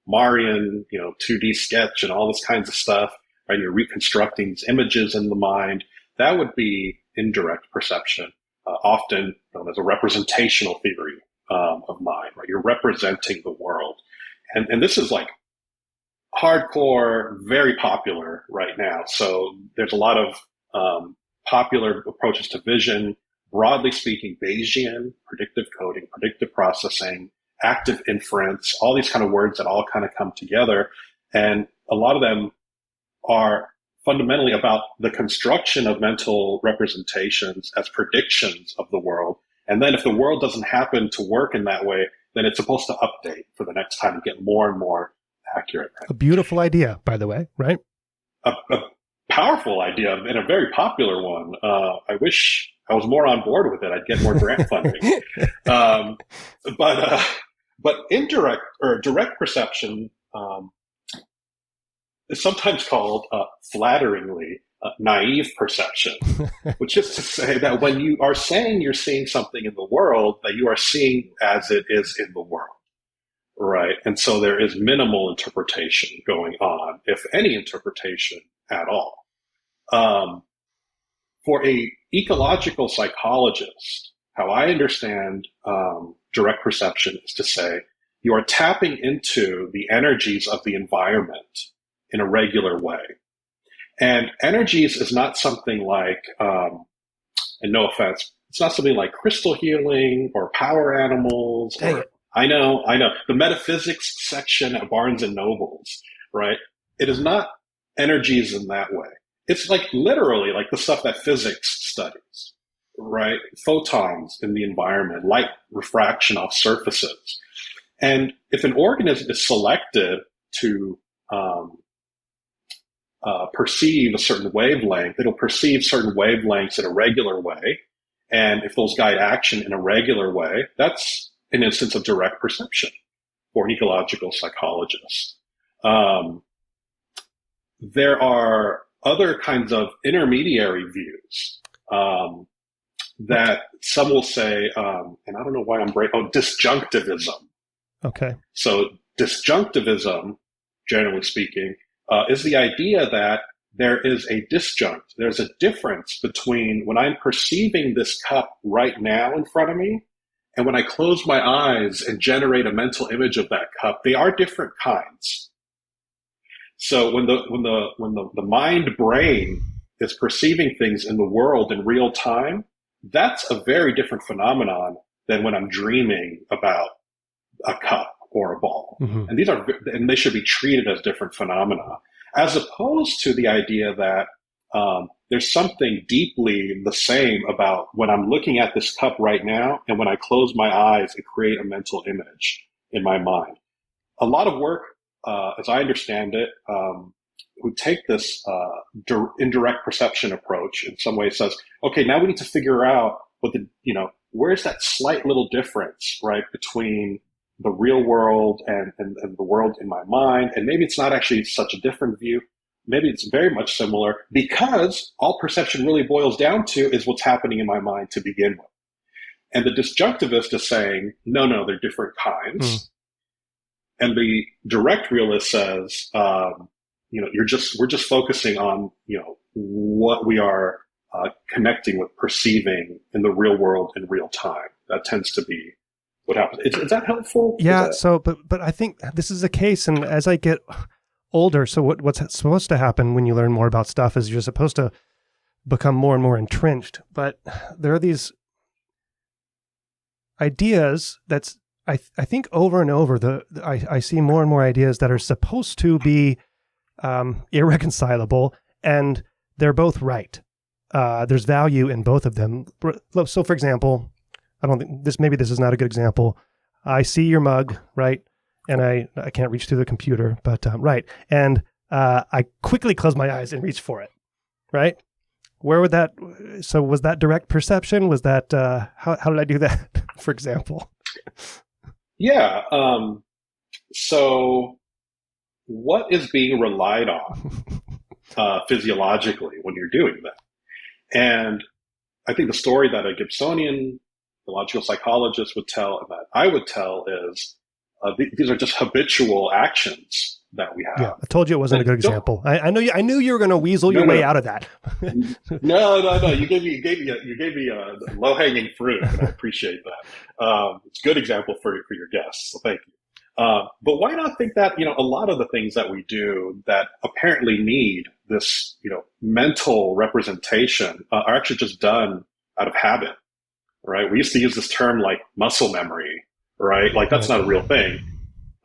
Marian, 2D sketch and all this kinds of stuff, right? You're reconstructing these images in the mind. That would be indirect perception, often known as a representational theory of mind, right? You're representing the world. And this is like hardcore, very popular right now. So there's a lot of popular approaches to vision. Broadly speaking, Bayesian, predictive coding, predictive processing, active inference, all these kind of words that all kind of come together. And a lot of them are fundamentally about the construction of mental representations as predictions of the world. And then if the world doesn't happen to work in that way, then it's supposed to update for the next time and get more and more accurate. Right? A beautiful idea, by the way, right? A powerful idea and a very popular one. I wish I was more on board with it. I'd get more grant funding. But indirect or direct perception is sometimes called flatteringly naive perception, which is to say that when you are saying you're seeing something in the world, that you are seeing as it is in the world, right? And so there is minimal interpretation going on, if any interpretation at all. For a ecological psychologist, how I understand direct perception is to say you are tapping into the energies of the environment in a regular way. And energies is not something like, and no offense, it's not something like crystal healing or power animals. I know. The metaphysics section at Barnes and Nobles, right? It is not energies in that way. It's like literally like the stuff that physics studies, right? Photons in the environment, light refraction off surfaces. And if an organism is selected to perceive a certain wavelength, it'll perceive certain wavelengths in a regular way. And if those guide action in a regular way, that's an instance of direct perception for an ecological psychologist. There are other kinds of intermediary views that some will say, and I don't know why I'm disjunctivism. Okay. So disjunctivism, generally speaking, is the idea that there is a disjunct. There's a difference between when I'm perceiving this cup right now in front of me and when I close my eyes and generate a mental image of that cup. They are different kinds. So when the mind brain is perceiving things in the world in real time, that's a very different phenomenon than when I'm dreaming about a cup or a ball. Mm-hmm. And they should be treated as different phenomena, as opposed to the idea that there's something deeply the same about when I'm looking at this cup right now and when I close my eyes and create a mental image in my mind. A lot of work, as I understand it, who take this indirect perception approach in some way says, okay, now we need to figure out where's that slight little difference, right, between the real world and the world in my mind. And maybe it's not actually such a different view. Maybe it's very much similar, because all perception really boils down to is what's happening in my mind to begin with. And the disjunctivist is saying, no, they're different kinds. And the direct realist says, we're just focusing on, what we are connecting with, perceiving in the real world in real time. That tends to be what happens. Is that helpful? Yeah. But I think this is a case, and as I get older, so what's supposed to happen when you learn more about stuff is you're supposed to become more and more entrenched. But there are these ideas that's, I think over and over, I see more and more ideas that are supposed to be irreconcilable, and they're both right. There's value in both of them. So, for example, I don't think maybe this is not a good example. I see your mug, right? And I can't reach through the computer, but right. And I quickly close my eyes and reach for it, right? Where would that, so was that direct perception? Was that, how did I do that, for example? Yeah. So what is being relied on physiologically when you're doing that? And I think the story that a Gibsonian biological psychologist would tell, and that I would tell, is these are just habitual actions that we have. Yeah, I told you it wasn't a good example. I knew you were going to weasel your way out of that. No. You gave me a low hanging fruit, and I appreciate that. It's a good example for your guests, so thank you. But why not think that, a lot of the things that we do that apparently need this, mental representation are actually just done out of habit, right? We used to use this term like muscle memory, right? Like that's not a real thing.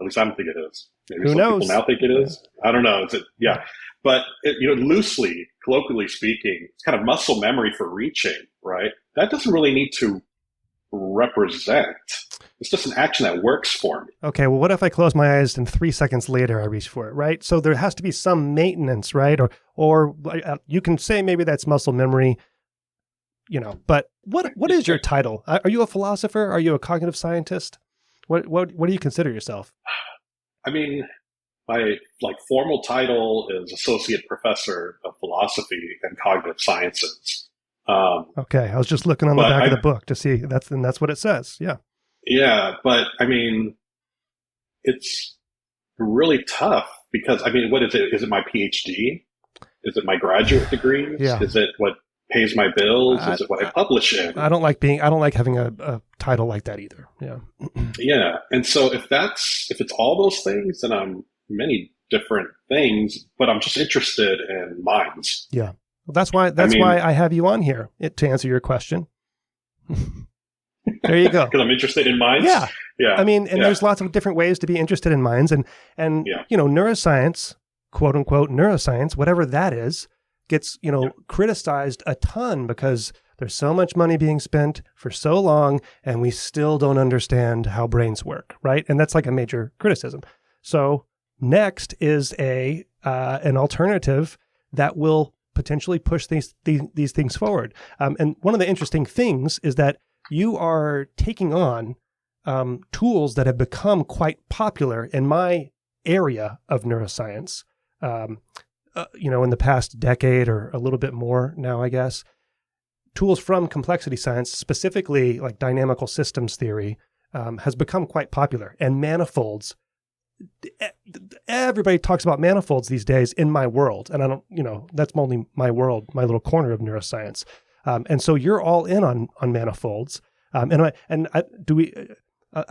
At least I don't think it is. Maybe Who knows? People now think it is. I don't know. Yeah. But, loosely, colloquially speaking, it's kind of muscle memory for reaching, right? That doesn't really need to represent. It's just an action that works for me. Okay, well, what if I close my eyes and 3 seconds later I reach for it, right? So there has to be some maintenance, right? Or you can say maybe that's muscle memory, but what is your title? Are you a philosopher? Are you a cognitive scientist? What do you consider yourself? I mean, my formal title is Associate Professor of Philosophy and Cognitive Sciences. Okay, I was just looking on the back of the book to see that's what it says. Yeah. Yeah, but I mean, it's really tough because what is it? Is it my PhD? Is it my graduate degree? Yeah. Is it what pays my bills? Is it what I publish in? I don't like having a title like that either. Yeah. Yeah. And so if it's all those things, then I'm many different things, but I'm just interested in minds. Yeah. Well, that's why I have you on here to answer your question. There you go. Because I'm interested in minds. Yeah. Yeah. There's lots of different ways to be interested in minds, and neuroscience, quote unquote neuroscience, whatever that is, gets criticized a ton because there's so much money being spent for so long, and we still don't understand how brains work, right? And that's like a major criticism. So next is an alternative that will potentially push these things forward. And one of the interesting things is that you are taking on tools that have become quite popular in my area of neuroscience, in the past decade or a little bit more now, I guess. Tools from complexity science, specifically like dynamical systems theory, has become quite popular. And manifolds, everybody talks about manifolds these days in my world. And I don't, that's only my world, my little corner of neuroscience. And so you're all in on manifolds. I'm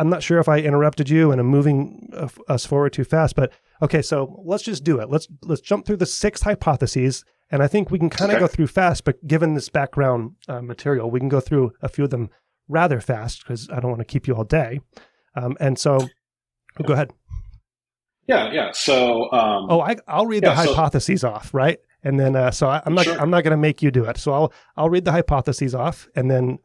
not sure if I interrupted you and I'm moving us forward too fast, but okay, so let's just do it. Let's jump through the 6 hypotheses. And I think we can kind of go through fast, but given this background material, we can go through a few of them rather fast because I don't want to keep you all day. And so go ahead. Yeah. So, I'll read the hypotheses off, right? And then, I'm not going to make you do it. So I'll read the hypotheses off, and then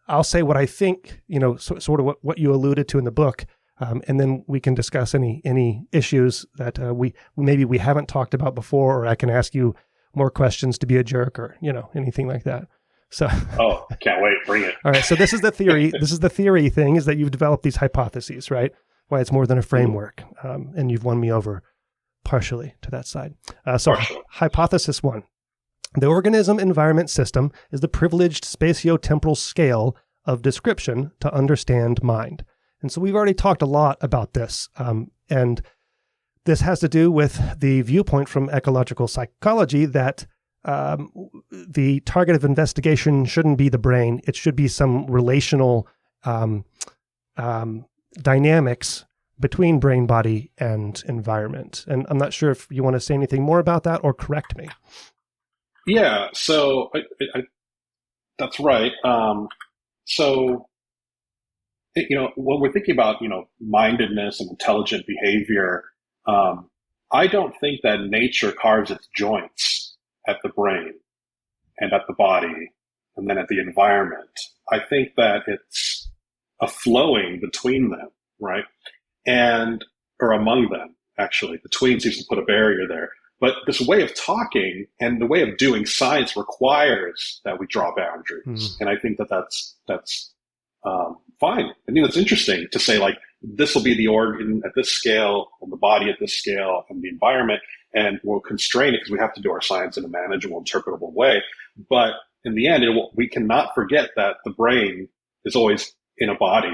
I'll say what I think, sort of what you alluded to in the book. And then we can discuss any issues that we haven't talked about before, or I can ask you more questions to be a jerk, or anything like that. So can't wait, bring it. All right, so this is the theory. This is the theory thing, is that you've developed these hypotheses, right? Why it's more than a framework, and you've won me over partially to that side. Hypothesis 1: the organism-environment system is the privileged spatio-temporal scale of description to understand mind. And so we've already talked a lot about this, and this has to do with the viewpoint from ecological psychology that the target of investigation shouldn't be the brain. It should be some relational dynamics between brain, body, and environment. And I'm not sure if you want to say anything more about that or correct me. Yeah, so I that's right. So, when we're thinking about, mindedness and intelligent behavior, I don't think that nature carves its joints at the brain and at the body and then at the environment. I think that it's a flowing between them, right? Or among them, actually. Between seems to put a barrier there. But this way of talking and the way of doing science requires that we draw boundaries. And I think that that's fine. I think that's interesting to say, like, this will be the organ at this scale and the body at this scale and the environment, and we'll constrain it because we have to do our science in a manageable, interpretable way. But in the end, we cannot forget that the brain is always in a body.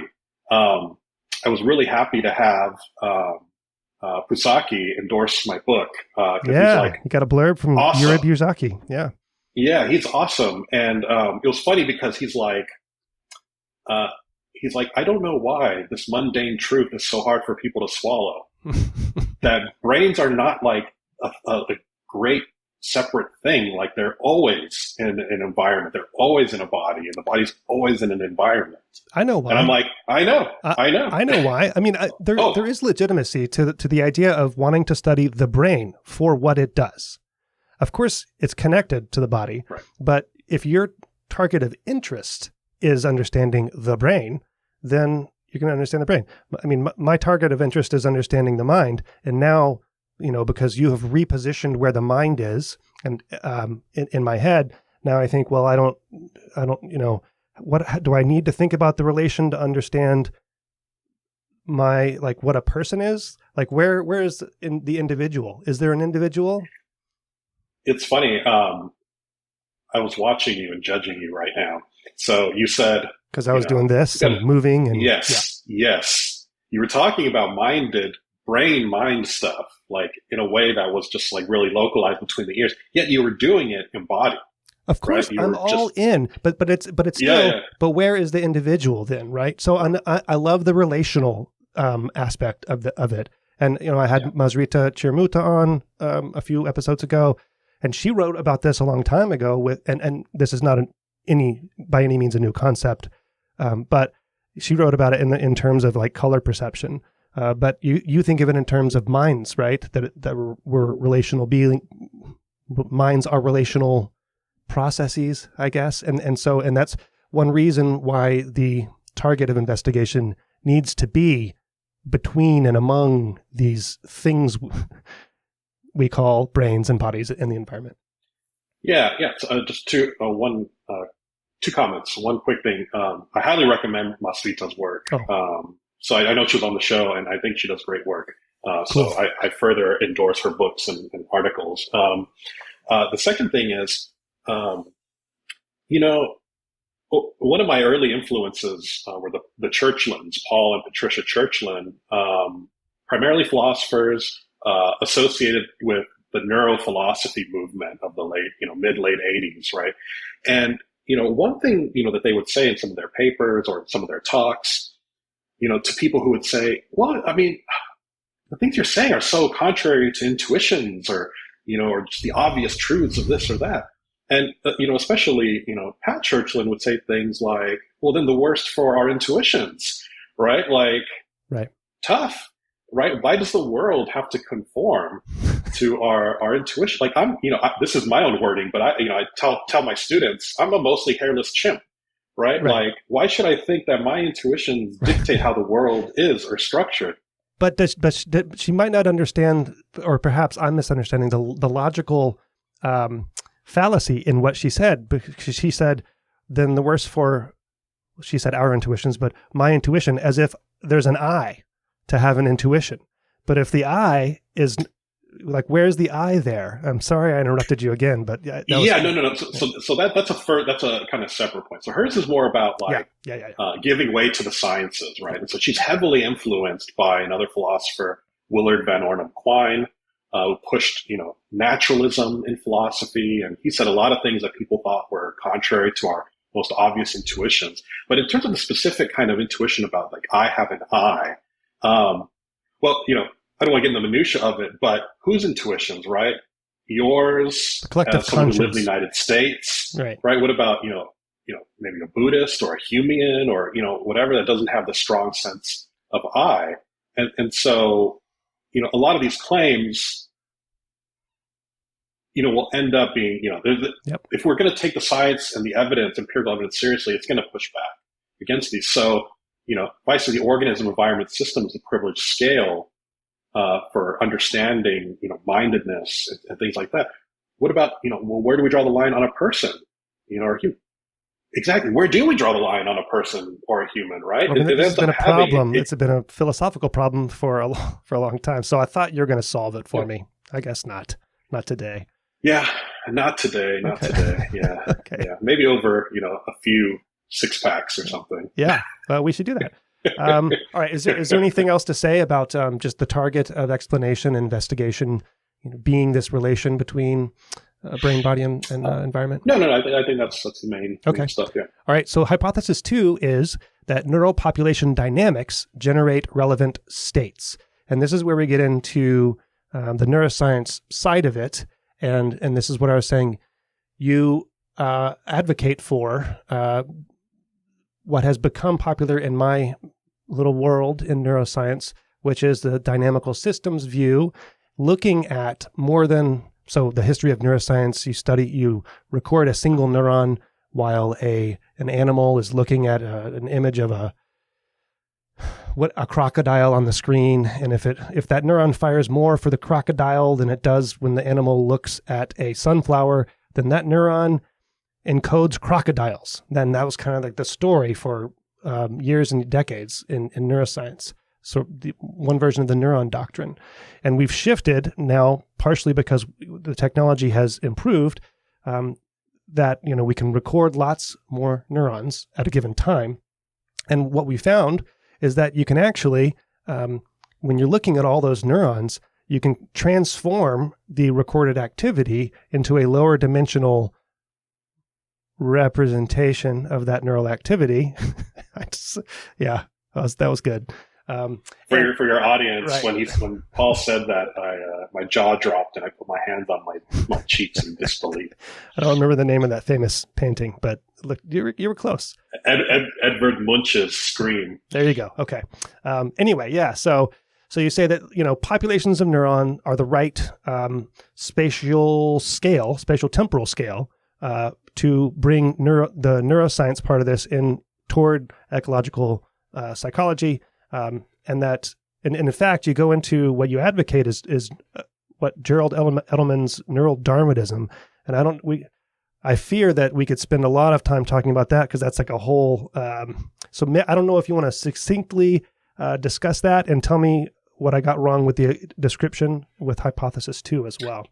I was really happy to have Pusaki endorse my book. Yeah, you got a blurb from awesome. Yuri Pusaki. Yeah, he's awesome. And it was funny because he's like, I don't know why this mundane truth is so hard for people to swallow. That brains are not like a great separate thing. Like, they're always in an environment. They're always in a body, and the body's always in an environment. I know why. And I'm like, I know. I know why. I mean, there is legitimacy to the idea of wanting to study the brain for what it does. Of course, it's connected to the body, right. But if your target of interest is understanding the brain, then you can understand the brain. I mean, my target of interest is understanding the mind, and now, because you have repositioned where the mind is, and in my head now, I think, well, I don't, what do I need to think about the relation to understand what a person is? Like, where is in the individual? Is there an individual? It's funny. I was watching you and judging you right now. So you said, because I was doing this and moving, and yes. You were talking about brain mind stuff, like in a way that was just like really localized between the ears. Yet you were doing it embodied. Of course, right? I'm all in, but it's still. But where is the individual then, right? So I love the relational aspect of it, and I had Mazrita Chirmuta on a few episodes ago, and she wrote about this a long time ago. And this is not by any means a new concept, but she wrote about it in terms of like color perception. But you think of it in terms of minds, right? That we're relational being. Minds are relational processes, I guess. And that's one reason why the target of investigation needs to be between and among these things we call brains and bodies in the environment. Yeah. So, just two comments. One quick thing. I highly recommend Masrita's work. So I know she was on the show, and I think she does great work. Cool. So I further endorse her books and articles. The second thing is, one of my early influences were the Churchlands, Paul and Patricia Churchland, primarily philosophers associated with the neurophilosophy movement of the mid-late 80s, right? And, one thing, that they would say in some of their papers or some of their talks, to people who would say, well, I mean, the things you're saying are so contrary to intuitions or just the obvious truths of this or that. And, especially, Pat Churchland would say things like, well, then the worst for our intuitions, right? Like, right. Tough, right? Why does the world have to conform to our intuition? Like, this is my own wording, but I tell my students, I'm a mostly hairless chimp, right? Like, why should I think that my intuitions dictate how the world is or structured? But she might not understand, or perhaps I'm misunderstanding the logical fallacy in what she said. Because she said, then the worse for, she said our intuitions, but my intuition, as if there's an I to have an intuition. But if the I is, like, where's the I there? I'm sorry I interrupted you again, but no. So that's a kind of separate point. So hers is more about giving way to the sciences, right? And so she's heavily influenced by another philosopher, Willard Van Ornum Quine, who pushed, naturalism in philosophy, and he said a lot of things that people thought were contrary to our most obvious intuitions. But in terms of the specific kind of intuition about, like, I have an I, I don't want to get in the minutia of it, but whose intuitions, right? Yours, the collective as someone conscience. who lived in the United States, right? What about, maybe a Buddhist or a Humean or, whatever that doesn't have the strong sense of I. And so, a lot of these claims, will end up being, Yep. if we're going to take the science and the evidence, empirical evidence seriously, it's going to push back against these. So, if I say the organism, environment, system is a privileged scale for understanding, mindedness and things like that. What about, where do we draw the line on a person, or a human? Exactly. Where do we draw the line on a person or a human, right? Well, it's been a problem. It's been a philosophical problem for a long time. So I thought you were going to solve it for me. I guess not. Not today. Yeah, not today. Not today. Yeah. Okay. Yeah. Maybe over, a few 6-packs or something. Yeah, we should do that. All right. Is there anything else to say about just the target of explanation, investigation, being this relation between brain, body, and environment? No. I think that's the main stuff. Yeah. All right. So hypothesis 2 is that neuropopulation dynamics generate relevant states, and this is where we get into the neuroscience side of it. And this is what I was saying. You advocate for what has become popular in my little world in neuroscience, which is the dynamical systems view, looking at more than. So the history of neuroscience, you record a single neuron while an animal is looking at an image of a crocodile on the screen, and if that neuron fires more for the crocodile than it does when the animal looks at a sunflower, then that neuron encodes crocodiles. Then that was kind of like the story for years and decades in neuroscience. So one version of the neuron doctrine. And we've shifted now, partially because the technology has improved, that we can record lots more neurons at a given time. And what we found is that you can actually, when you're looking at all those neurons, you can transform the recorded activity into a lower dimensional representation of that neural activity. That was good. For your audience, right. when Paul said that, my jaw dropped and I put my hands on my cheeks in disbelief. I don't remember the name of that famous painting, but look, you were close. Edvard Munch's Scream. There you go. Okay. Anyway, yeah. So you say that populations of neuron are the right spatial temporal scale to bring the neuroscience part of this in toward ecological psychology. And in fact, you go into what you advocate is what Gerald Edelman's neural Darwinism. And I fear that we could spend a lot of time talking about that because that's like a whole, so I don't know if you want to succinctly discuss that and tell me what I got wrong with the description with hypothesis 2 as well.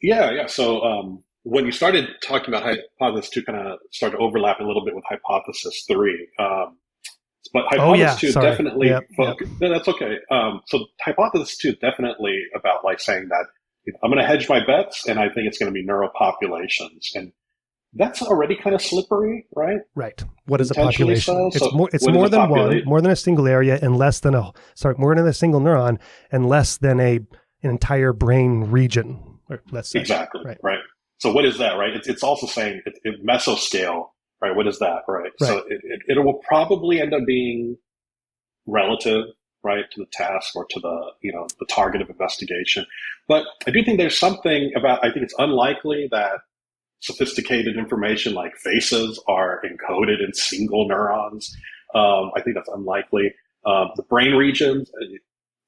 Yeah. So, when you started talking about hypothesis 2, kind of started overlapping a little bit with hypothesis 3. But hypothesis 2 is definitely focused. No, that's okay. So hypothesis 2 is definitely about like saying that I'm going to hedge my bets, and I think it's going to be neuropopulations, and that's already kind of slippery, right? Right. What is a population? It's more than one, more than a single area, and more than a single neuron, and less than an entire brain region. Let's say. Exactly. Right. So what is that? Right. It's also saying mesoscale. Right. What is that? Right. So it will probably end up being relative, right, to the task or to the, the target of investigation. But I do think there's something about, I think it's unlikely that sophisticated information like faces are encoded in single neurons. I think that's unlikely. The brain regions,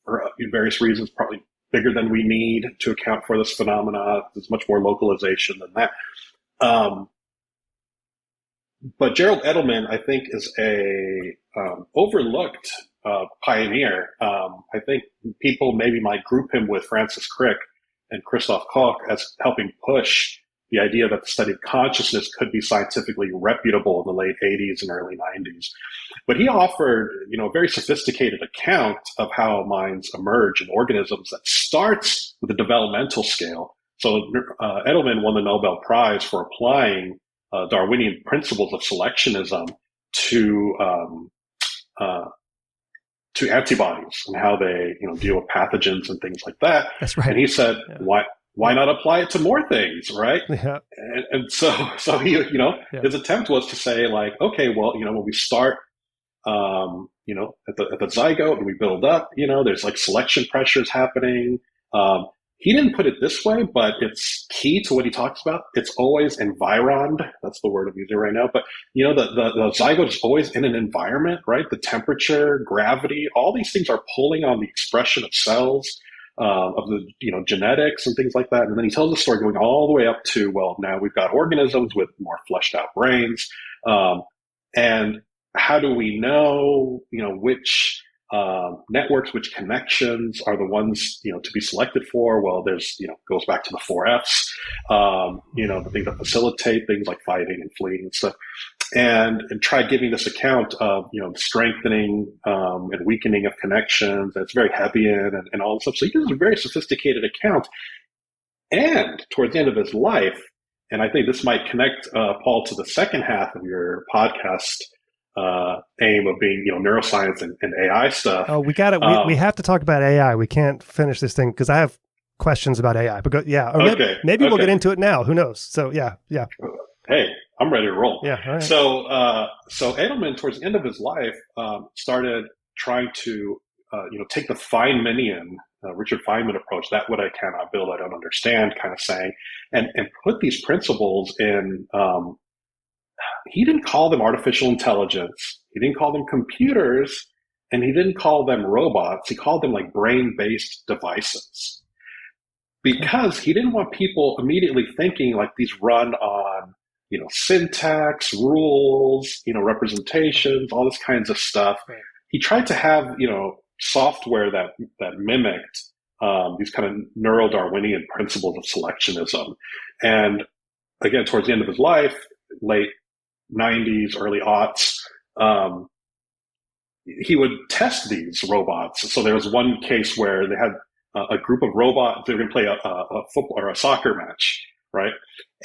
for various reasons, probably bigger than we need to account for this phenomena. There's much more localization than that. But Gerald Edelman, I think, is a overlooked pioneer. I think people maybe might group him with Francis Crick and Christoph Koch as helping push the idea that the study of consciousness could be scientifically reputable in the late 80s and early 90s. But he offered, a very sophisticated account of how minds emerge in organisms that starts with a developmental scale. So Edelman won the Nobel Prize for applying Darwinian principles of selectionism to antibodies and how they deal with pathogens and things like that. That's right. And he said, why not apply it to more things, right? Yeah. and so he, his attempt was to say like, okay, well, when we start, at the zygote and we build up, there's like selection pressures happening. He didn't put it this way, but it's key to what he talks about. It's always environed. That's the word I'm using right now. But, the zygote is always in an environment, right? The temperature, gravity, all these things are pulling on the expression of cells, of the, genetics and things like that. And then he tells a story going all the way up to, well, now we've got organisms with more fleshed out brains. And how do we know, which networks, which connections are the ones, to be selected for? Well, there's, goes back to the 4Fs, the things that facilitate things like fighting and fleeing and stuff. And try giving this account of, strengthening and weakening of connections. That's very Hebbian and all this stuff. So he gives a very sophisticated account. And towards the end of his life, and I think this might connect, Paul, to the second half of your podcast aim of being, neuroscience and AI stuff. Oh, we got it. We have to talk about AI. We can't finish this thing because I have questions about AI. But maybe we'll get into it now. Who knows? So yeah. Hey, I'm ready to roll. Yeah. All right. So Edelman, towards the end of his life, started trying to, take the Feynmanian, Richard Feynman approach. That what I cannot build, I don't understand, kind of saying, and put these principles in. He didn't call them artificial intelligence. He didn't call them computers, and he didn't call them robots. He called them like brain-based devices, because he didn't want people immediately thinking like these run on, syntax, rules, representations, all this kinds of stuff. Right. He tried to have, software that mimicked these kind of neuro-Darwinian principles of selectionism. And again, towards the end of his life, late 90s, early aughts, he would test these robots. So there was one case where they had a group of robots. They were going to play a football or a soccer match, right?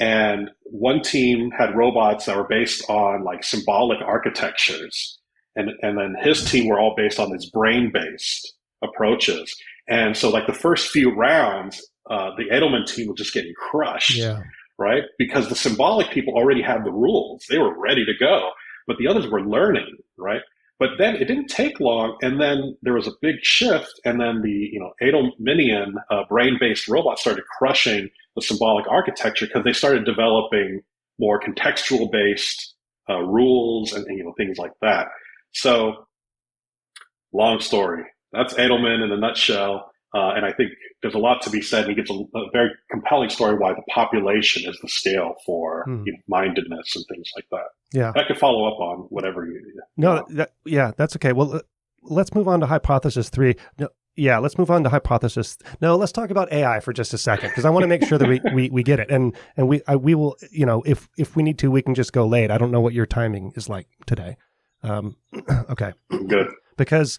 And one team had robots that were based on like symbolic architectures, and then his team were all based on these brain-based approaches. And so, like the first few rounds, the Edelman team was just getting crushed. Yeah. Right? Because the symbolic people already had the rules. They were ready to go, but the others were learning, right? But then it didn't take long, and then there was a big shift, and then the Edelmanian brain-based robots started crushing the symbolic architecture because they started developing more contextual-based rules and things like that. So, long story. That's Edelman in a nutshell. And I think there's a lot to be said. And he gives a very compelling story why the population is the scale for mindedness and things like that. Yeah. And I could follow up on whatever you need. No, that's okay. Well, let's move on to hypothesis 3. No, let's move on to hypothesis. No, let's talk about AI for just a second, because I want to make sure that we get it. And we will, if we need to, we can just go late. I don't know what your timing is like today. Okay. Good. Because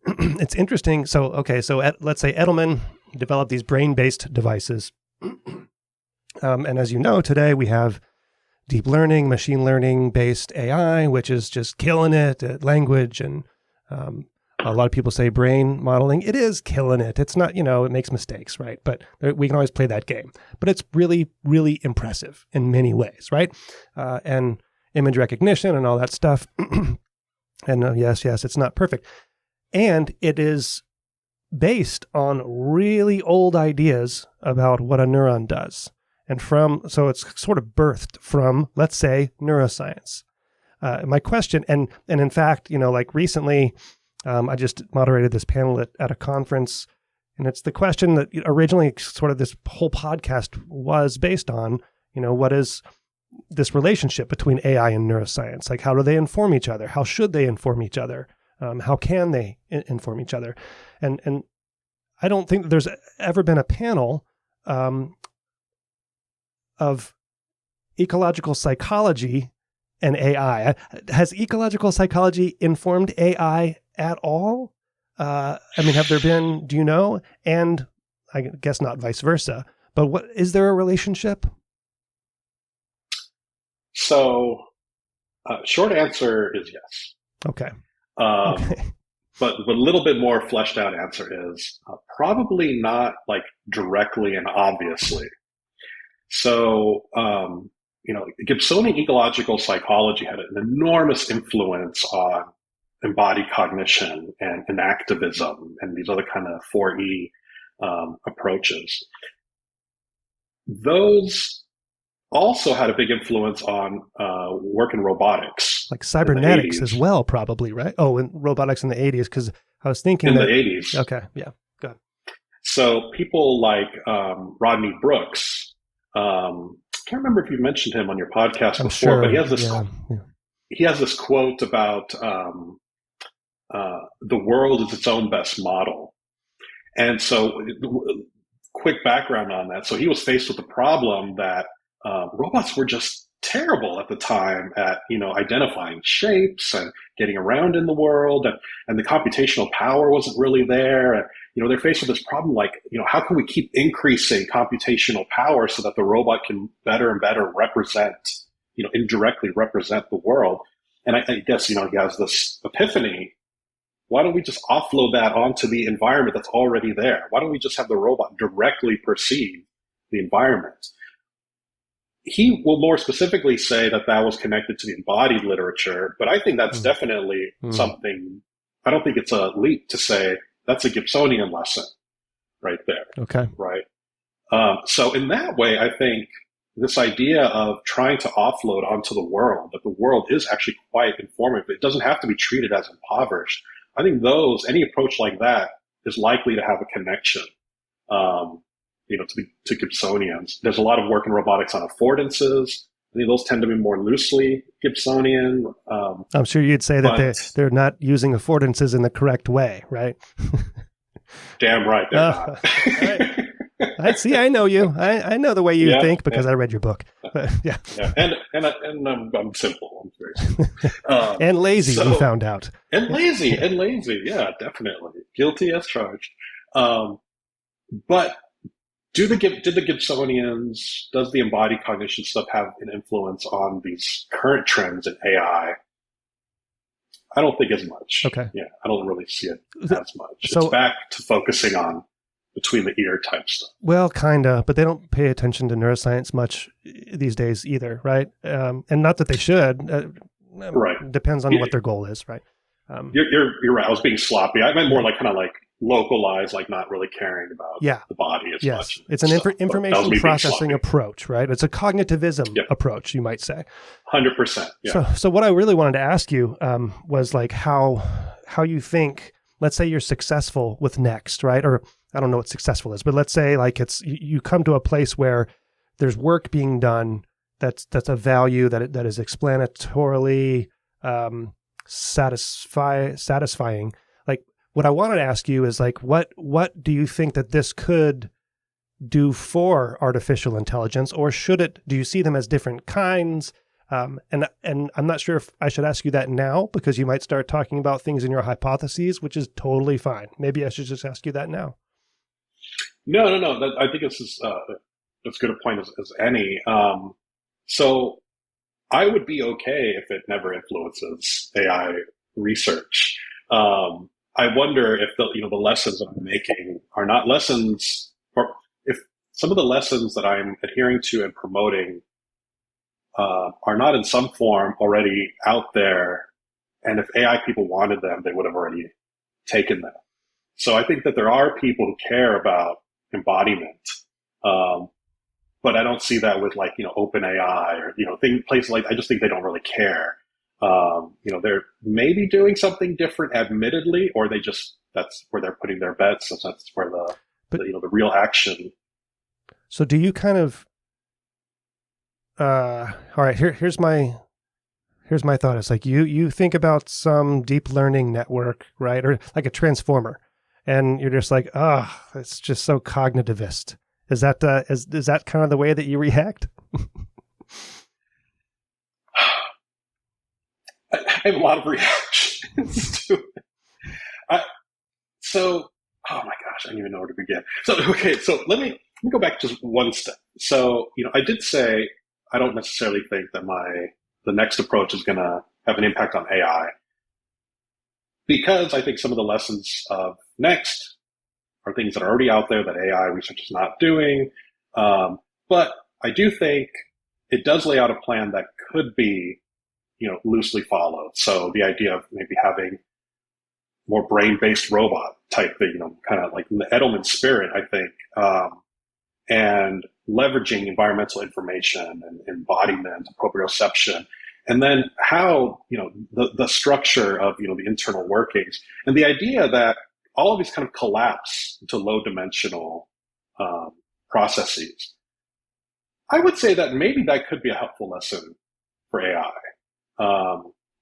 it's interesting. So let's say Edelman developed these brain-based devices. And as you know, today we have deep learning, machine learning-based AI, which is just killing it at language. And a lot of people say brain modeling. It is killing it. It's not, it makes mistakes, right? But we can always play that game. But it's really, really impressive in many ways, right? And image recognition and all that stuff. And yes, it's not perfect. And it is based on really old ideas about what a neuron does. And so it's sort of birthed from, let's say, neuroscience. My question, and in fact, like recently, I just moderated this panel at a conference, and it's the question that originally sort of this whole podcast was based on, what is this relationship between AI and neuroscience? Like, how do they inform each other? How should they inform each other? How can they inform each other? And I don't think that there's ever been a panel of ecological psychology and AI. Has ecological psychology informed AI at all? Have there been, do you know? And I guess not vice versa, but is there a relationship? So, short answer is yes. Okay. But a little bit more fleshed out answer is probably not like directly and obviously. So, Gibsonian ecological psychology had an enormous influence on embodied cognition and activism and these other kind of 4E approaches. Those also had a big influence on work in robotics. Like cybernetics as well, probably, right? Oh, and robotics in the 80s, because I was thinking in the 80s. Okay, yeah, go ahead. So people like Rodney Brooks, I can't remember if you mentioned him on your podcast before, sure. But he has this he has this quote about the world is its own best model. And so, quick background on that. So he was faced with the problem that robots were just terrible at the time at identifying shapes and getting around in the world, and the computational power wasn't really there. And, they're faced with this problem like, how can we keep increasing computational power so that the robot can better and better represent, indirectly represent the world? And I guess, he has this epiphany. Why don't we just offload that onto the environment that's already there? Why don't we just have the robot directly perceive the environment? He will more specifically say that was connected to the embodied literature, but I think that's definitely something. I don't think it's a leap to say that's a Gibsonian lesson right there. Okay. Right. So in that way, I think this idea of trying to offload onto the world, that the world is actually quite informative. It doesn't have to be treated as impoverished. I think any approach like that is likely to have a connection, to Gibsonians. There's a lot of work in robotics on affordances. I think those tend to be more loosely Gibsonian. I'm sure you'd say that they're not using affordances in the correct way, right? Damn right they're not. Right. I see. I know you. I know the way you think because I read your book. But, yeah. And I'm simple. I'm very simple. And lazy. We found out. And lazy. Yeah, definitely guilty as charged. But did the Gibsonians, does the embodied cognition stuff have an influence on these current trends in AI? I don't think as much. Okay. Yeah, I don't really see it as much. So, it's back to focusing on between the ear type stuff. Well, kind of, but they don't pay attention to neuroscience much these days either, right? And not that they should. Right. Depends on what their goal is, right? You're right. I was being sloppy. I meant more like kind of like localized, like not really caring about the body as much. It's an information processing approach, right? It's a cognitivism approach, you might say. 100%. Yeah. So what I really wanted to ask you was like how you think, let's say you're successful with Next, right? Or I don't know what successful is, but let's say like you come to a place where there's work being done that's a value that is explanatorily satisfying. Like what I wanted to ask you is like what do you think that this could do for artificial intelligence, or do you see them as different kinds? And I'm not sure if I should ask you that now because you might start talking about things in your hypotheses, which is totally fine. Maybe I should just ask you that now. No. I think this is as good a point as any. So I would be okay if it never influences AI research. I wonder if the lessons that I'm making are not lessons, or if some of the lessons that I'm adhering to and promoting are not in some form already out there, and if AI people wanted them, they would have already taken them. So I think that there are people who care about embodiment, but I don't see that with like OpenAI or places like. I just think they don't really care. They're maybe doing something different, admittedly, or that's where they're putting their bets. So that's where the real action. So do you kind of? All right. Here's my thought. It's like you think about some deep learning network, right, or like a transformer, and you're just like, it's just so cognitivist. Is that is that kind of the way that you react? I have a lot of reactions to it. Oh my gosh, I don't even know where to begin. So let me go back just one step. So, I did say I don't necessarily think that the next approach is going to have an impact on AI, because I think some of the lessons of Next are things that are already out there that AI research is not doing. But I do think it does lay out a plan that could be, loosely followed. So the idea of maybe having more brain-based robot type thing, kind of like the Edelman spirit, I think, and leveraging environmental information and embodiment, proprioception, and then how, the structure of, the internal workings, and the idea that all of these kind of collapse into low-dimensional processes. I would say that maybe that could be a helpful lesson for AI.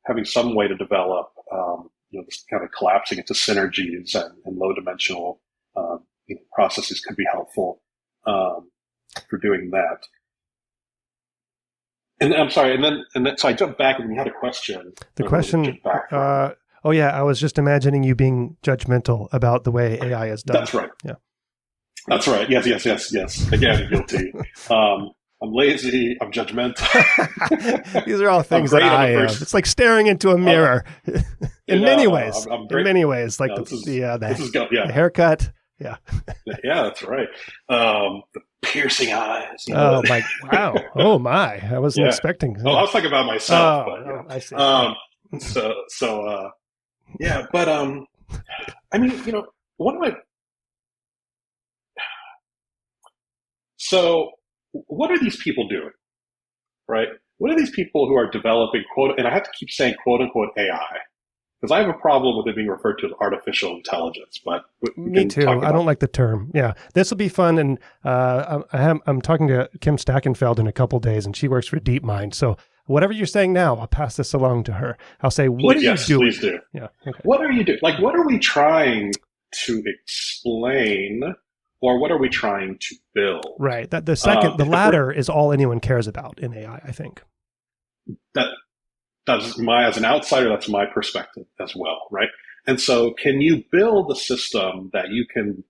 Having some way to develop, this kind of collapsing into synergies and low-dimensional processes could be helpful for doing that. And I'm sorry, and then so I jumped back and we had a question. The question, oh yeah, I was just imagining you being judgmental about the way AI is done. That's right. Yeah. That's right. Yes. Again, guilty. I'm lazy. I'm judgmental. These are all things that I am. It's like staring into a mirror in many ways. In many ways, like the haircut. Yeah. Yeah, that's right. The piercing eyes. Oh my! Wow. Oh my! I wasn't expecting. Oh, I was talking about myself. I see. Yeah, but I mean, what am I? So, what are these people doing, right? What are these people who are developing and I have to keep saying quote unquote AI, because I have a problem with it being referred to as artificial intelligence, but me too. I don't like the term. Yeah, this will be fun. And I'm talking to Kim Stackenfeld in a couple days, and she works for DeepMind. So whatever you're saying now, I'll pass this along to her. I'll say, what are you doing? Please do. Yeah. Okay. What are you doing? Like, what are we trying to explain, or what are we trying to build? Right. That the latter is all anyone cares about in AI, I think. As an outsider, that's my perspective as well, right? And so can you build a system that you can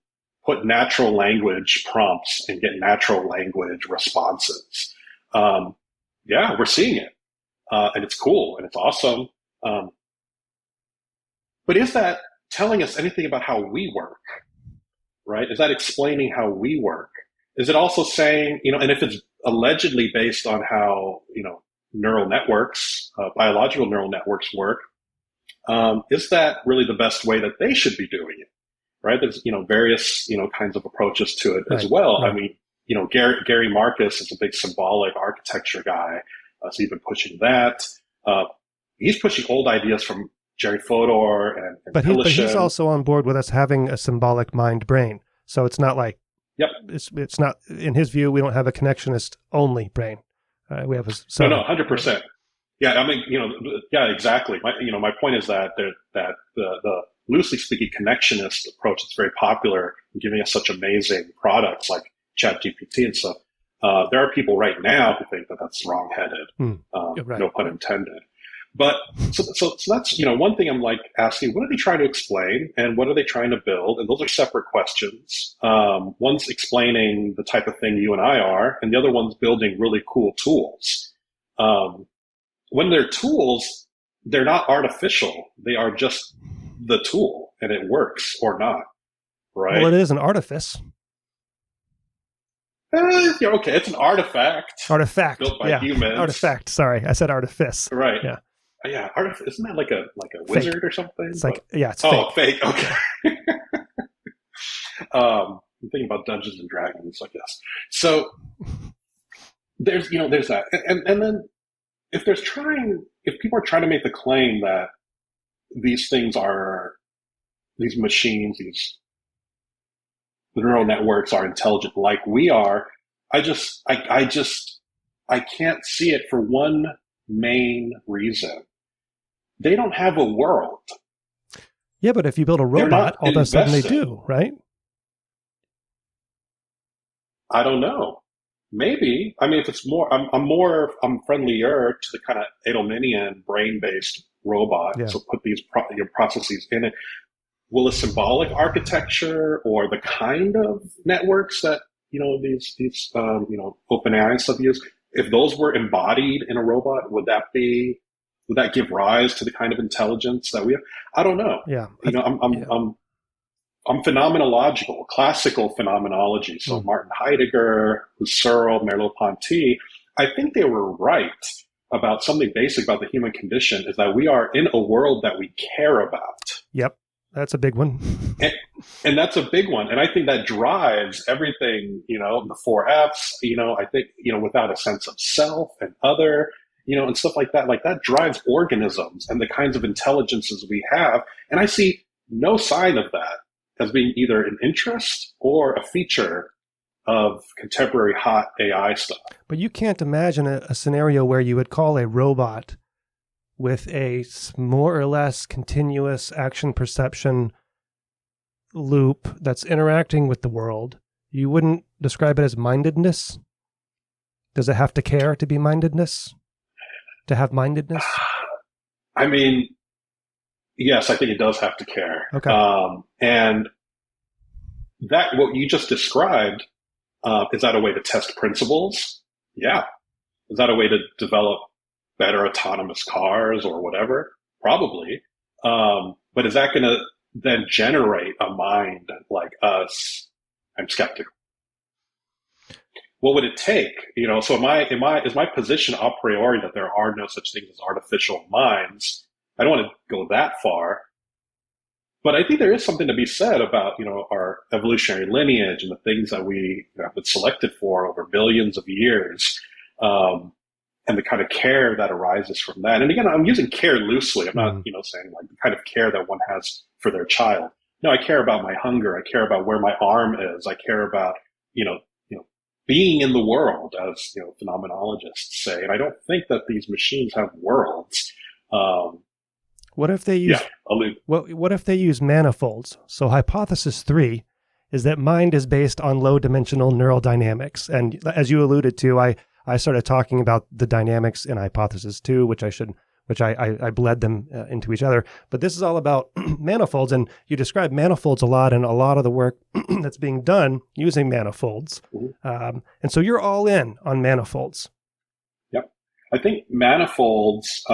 put natural language prompts and get natural language responses? Yeah, we're seeing it. And it's cool and it's awesome. But is that telling us anything about how we work, right? Is that explaining how we work? Is it also saying, and if it's allegedly based on how, neural networks, biological neural networks work, is that really the best way that they should be doing it, right? There's, various, kinds of approaches to it as well. Right. I mean, Gary Marcus is a big symbolic architecture guy. So he's been pushing that. He's pushing old ideas from Jerry Fodor and but he's also on board with us having a symbolic mind brain. So it's not like, it's not, in his view, we don't have a connectionist only brain. We have a no, 100%. Yeah, I mean, yeah, exactly. My point is that the loosely speaking connectionist approach that's very popular in giving us such amazing products like ChatGPT and stuff. There are people right now who think that that's wrong-headed. Right. No pun intended. But so that's one thing I'm like asking: what are they trying to explain, and what are they trying to build? And those are separate questions. One's explaining the type of thing you and I are, and the other one's building really cool tools. When they're tools, they're not artificial; they are just the tool, and it works or not. Right? Well, it is an artifice. Okay, it's an artifact. Artifact built by humans. Artifact. Sorry, I said artifice. Right. Yeah. Yeah, isn't that like a wizard fake. Or something? It's like it's fake. Okay. I'm thinking about Dungeons and Dragons, I guess. So there's that, and then if people are trying to make the claim that these things are these machines, the neural networks are intelligent like we are, I can't see it for one main reason. They don't have a world. Yeah, but if you build a robot, all of a sudden they do, right? I don't know. Maybe. I mean, if it's more, I'm friendlier to the kind of Edelmanian brain-based robot. Yeah. So put these processes in it. Will a symbolic architecture or the kind of networks that these OpenAI and stuff use, if those were embodied in a robot, would that give rise to the kind of intelligence that we have? I don't know. Yeah. phenomenological, classical phenomenology. So Martin Heidegger, Husserl, Merleau-Ponty, I think they were right about something basic about the human condition, is that we are in a world that we care about. Yep. That's a big one. And that's a big one. And I think that drives everything, the four F's, I think, without a sense of self and other, and stuff like that drives organisms and the kinds of intelligences we have. And I see no sign of that as being either an interest or a feature of contemporary hot AI stuff. But you can't imagine a scenario where you would call a robot with a more or less continuous action perception loop that's interacting with the world. You wouldn't describe it as mindedness? Does it have to care to be mindedness? To have mindedness? I mean, yes, I think it does have to care. Okay. And that, what you just described, is that a way to test principles? Yeah. Is that a way to develop better autonomous cars or whatever? Probably. But is that going to then generate a mind like us? I'm skeptical. What would it take? So is my position a priori that there are no such things as artificial minds? I don't want to go that far. But I think there is something to be said about, our evolutionary lineage and the things that we have been selected for over billions of years, and the kind of care that arises from that. And again, I'm using care loosely. I'm not, saying like the kind of care that one has for their child. No, I care about my hunger. I care about where my arm is. I care about, being in the world, as phenomenologists say. And I don't think that these machines have worlds. What if they use what if they use manifolds? So hypothesis 3 is that mind is based on low-dimensional neural dynamics. And as you alluded to, I started talking about the dynamics in hypothesis 2, which I bled them into each other. But this is all about manifolds, and you describe manifolds a lot in a lot of the work that's being done using manifolds. And so you're all in on manifolds. Yep. I think manifolds,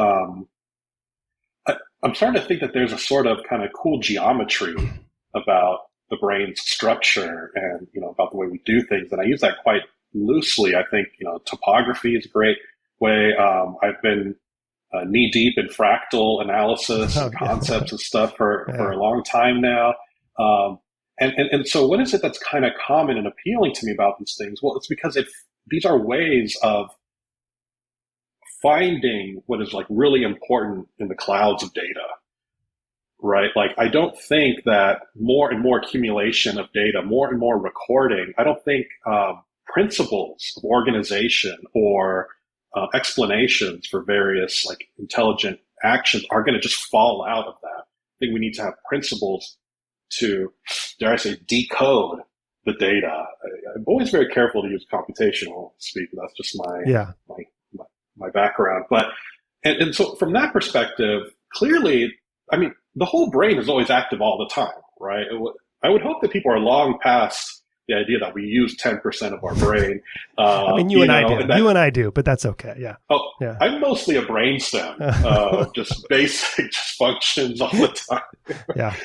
I'm starting to think that there's a sort of kind of cool geometry about the brain's structure and, about the way we do things. And I use that quite loosely. I think, topography is a great way. I've been knee deep in fractal analysis and concepts and stuff for a long time now. And so what is it that's kind of common and appealing to me about these things? Well, it's because these are ways of finding what is like really important in the clouds of data, right? Like, I don't think that more and more accumulation of data, more and more recording, I don't think principles of organization or explanations for various like intelligent actions are going to just fall out of that. I think we need to have principles to, dare I say, decode the data. I'm always very careful to use computational speak. That's just my background. But, and so from that perspective, clearly, I mean, the whole brain is always active all the time, right? I would hope that people are long past the idea that we use 10% of our brain. I mean, you and I do, but that's okay. Yeah. Oh, yeah. I'm mostly a brainstem, just basic just functions all the time. Yeah.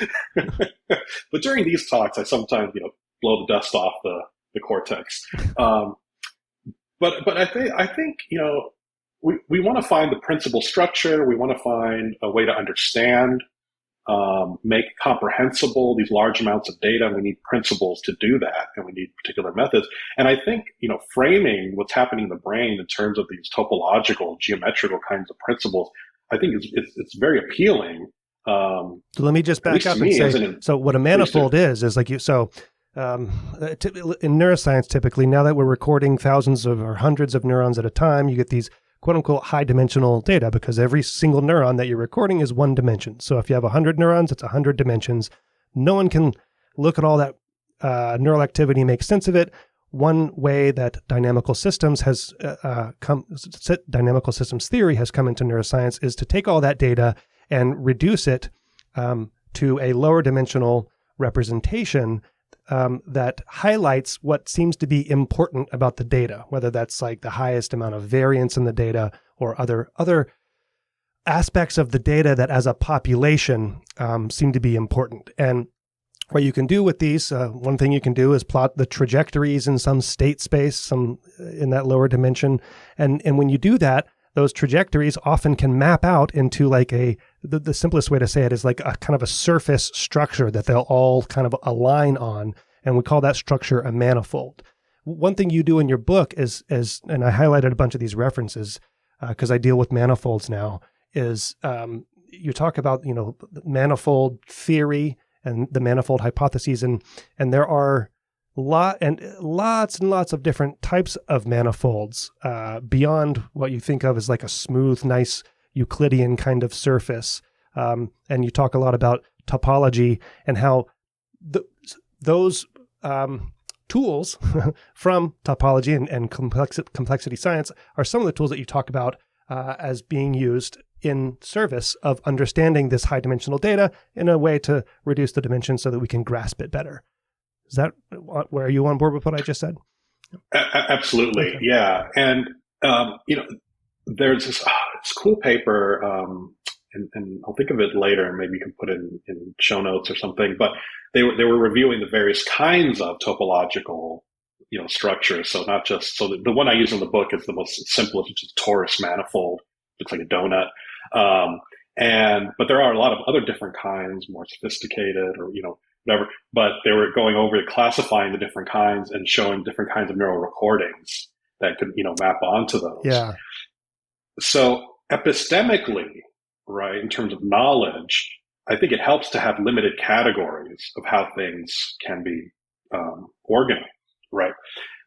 But during these talks, I sometimes, blow the dust off the cortex. But I think, we want to find the principal structure. We want to find a way to understand, make comprehensible these large amounts of data. And we need principles to do that, and we need particular methods. And I think, framing what's happening in the brain in terms of these topological, geometrical kinds of principles, I think it's very appealing. So let me just back up and say, so what a manifold is like in neuroscience, typically, now that we're recording thousands of or hundreds of neurons at a time, you get these quote unquote high dimensional data because every single neuron that you're recording is one dimension. So if you have 100 neurons, it's 100 dimensions. No one can look at all that neural activity and make sense of it. One way that dynamical systems dynamical systems theory has come into neuroscience is to take all that data and reduce it to a lower dimensional representation that highlights what seems to be important about the data, whether that's like the highest amount of variance in the data or other aspects of the data that as a population seem to be important. And what you can do with these, one thing you can do is plot the trajectories in some state space, some in that lower dimension. And when you do that, those trajectories often can map out into like the simplest way to say it is like a kind of a surface structure that they'll all kind of align on. And we call that structure a manifold. One thing you do in your book is and I highlighted a bunch of these references because I deal with manifolds now, is you talk about, manifold theory and the manifold hypotheses, and there are lots and lots of different types of manifolds beyond what you think of as like a smooth, nice Euclidean kind of surface. And you talk a lot about topology and how those tools from topology and complexity science are some of the tools that you talk about as being used in service of understanding this high dimensional data in a way to reduce the dimension so that we can grasp it better. Is that where are you on board with what I just said? Absolutely. Okay. Yeah. And, there's this cool paper, and I'll think of it later, maybe you can put it in show notes or something, but they were reviewing the various kinds of topological, structures. So not just, so the one I use in the book is the most simplest, which is torus manifold. Looks like a donut. But there are a lot of other different kinds, more sophisticated or, whatever, but they were going over classifying the different kinds and showing different kinds of neural recordings that could, map onto those. Yeah. So epistemically, right, in terms of knowledge, I think it helps to have limited categories of how things can be organized, right?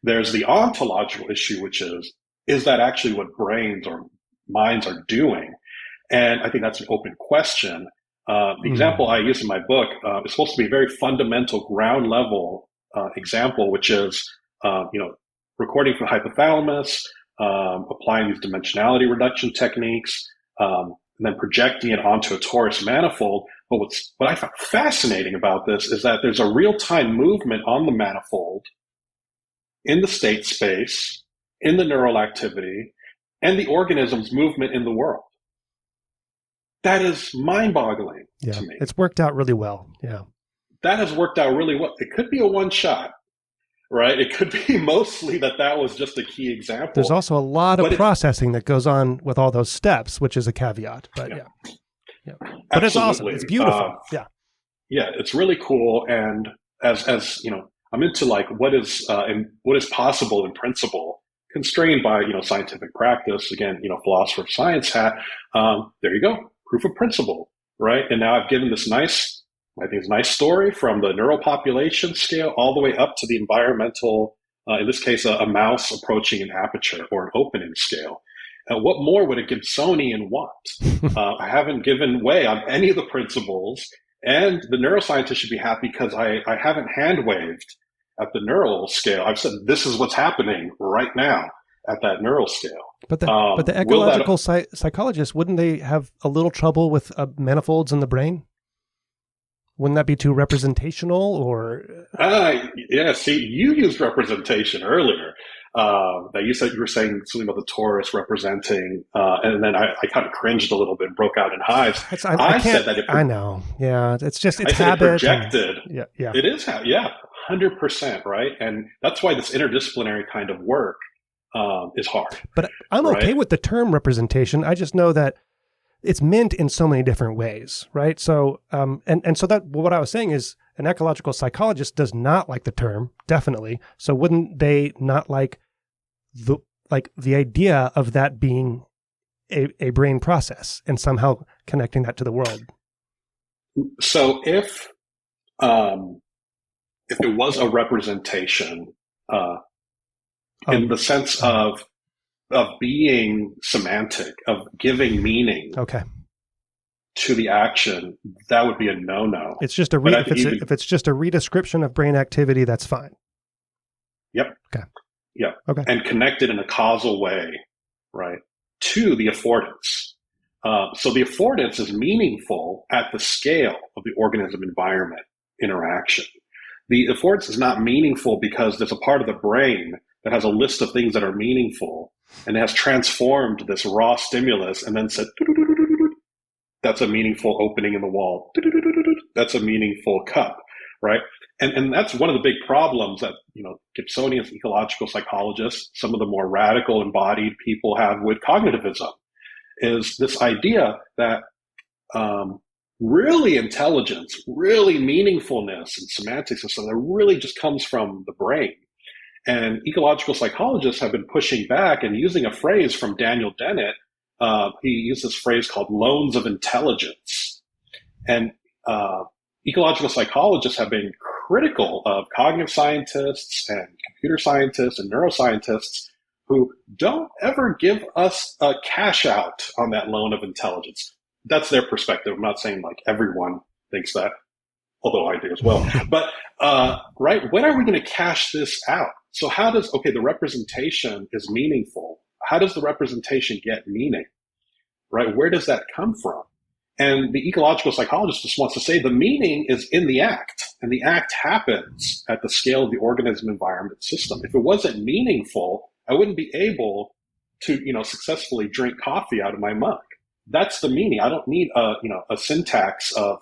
There's the ontological issue, which is that actually what brains or minds are doing? And I think that's an open question. The example I use in my book is supposed to be a very fundamental ground level example, which is, recording from the hypothalamus, applying these dimensionality reduction techniques, and then projecting it onto a torus manifold. But what I found fascinating about this is that there's a real-time movement on the manifold in the state space, in the neural activity, and the organism's movement in the world. That is mind-boggling to me. It's worked out really well. Yeah. That has worked out really well. It could be a one-shot, right? It could be mostly that was just a key example. There's also a lot of processing that goes on with all those steps, which is a caveat. But yeah. But absolutely. It's awesome. It's beautiful. Yeah, it's really cool. And as I'm into like what is possible in principle, constrained by scientific practice. Again, philosopher of science hat. There you go, proof of principle, right? And now I've given this nice story from the neural population scale all the way up to the environmental. In this case, a mouse approaching an aperture or an opening scale. What more would a Gibsonian want? I haven't given way on any of the principles, and the neuroscientist should be happy because I haven't hand waved at the neural scale. I've said this is what's happening right now at that neural scale. But the ecological psychologists, wouldn't they have a little trouble with manifolds in the brain? Wouldn't that be too representational, or? Yeah. See, you used representation earlier. That you were saying something about the torus representing, and then I kind of cringed a little bit, and broke out in hives. I said that I know. Yeah, it's habit. It projected. Yeah. It is 100%, right? And that's why this interdisciplinary kind of work is hard. But I'm okay with the term representation. I just know that it's meant in so many different ways, right? So, and so that what I was saying is an ecological psychologist does not like the term, definitely. So wouldn't they not like the idea of that being a brain process and somehow connecting that to the world? So if it was a representation in the sense of being semantic, of giving meaning to the action, that would be a no-no. It's just if it's just a redescription of brain activity, that's fine. Yep. Okay. Yep. Okay. And connected in a causal way, right, to the affordance. So the affordance is meaningful at the scale of the organism-environment interaction. The affordance is not meaningful because there's a part of the brain that has a list of things that are meaningful and has transformed this raw stimulus and then said, that's a meaningful opening in the wall. That's a meaningful cup, right? And that's one of the big problems that, Gibsonians, ecological psychologists, some of the more radical embodied people have with cognitivism, is this idea that really intelligence, really meaningfulness and semantics and stuff that really just comes from the brain. And ecological psychologists have been pushing back and using a phrase from Daniel Dennett. He used this phrase called loans of intelligence. And ecological psychologists have been critical of cognitive scientists and computer scientists and neuroscientists who don't ever give us a cash out on that loan of intelligence. That's their perspective. I'm not saying like everyone thinks that, although I do as well. But, right, when are we going to cash this out? So the representation is meaningful. How does the representation get meaning, right? Where does that come from? And the ecological psychologist just wants to say the meaning is in the act, and the act happens at the scale of the organism environment system. If it wasn't meaningful, I wouldn't be able to, successfully drink coffee out of my mug. That's the meaning. I don't need a syntax of,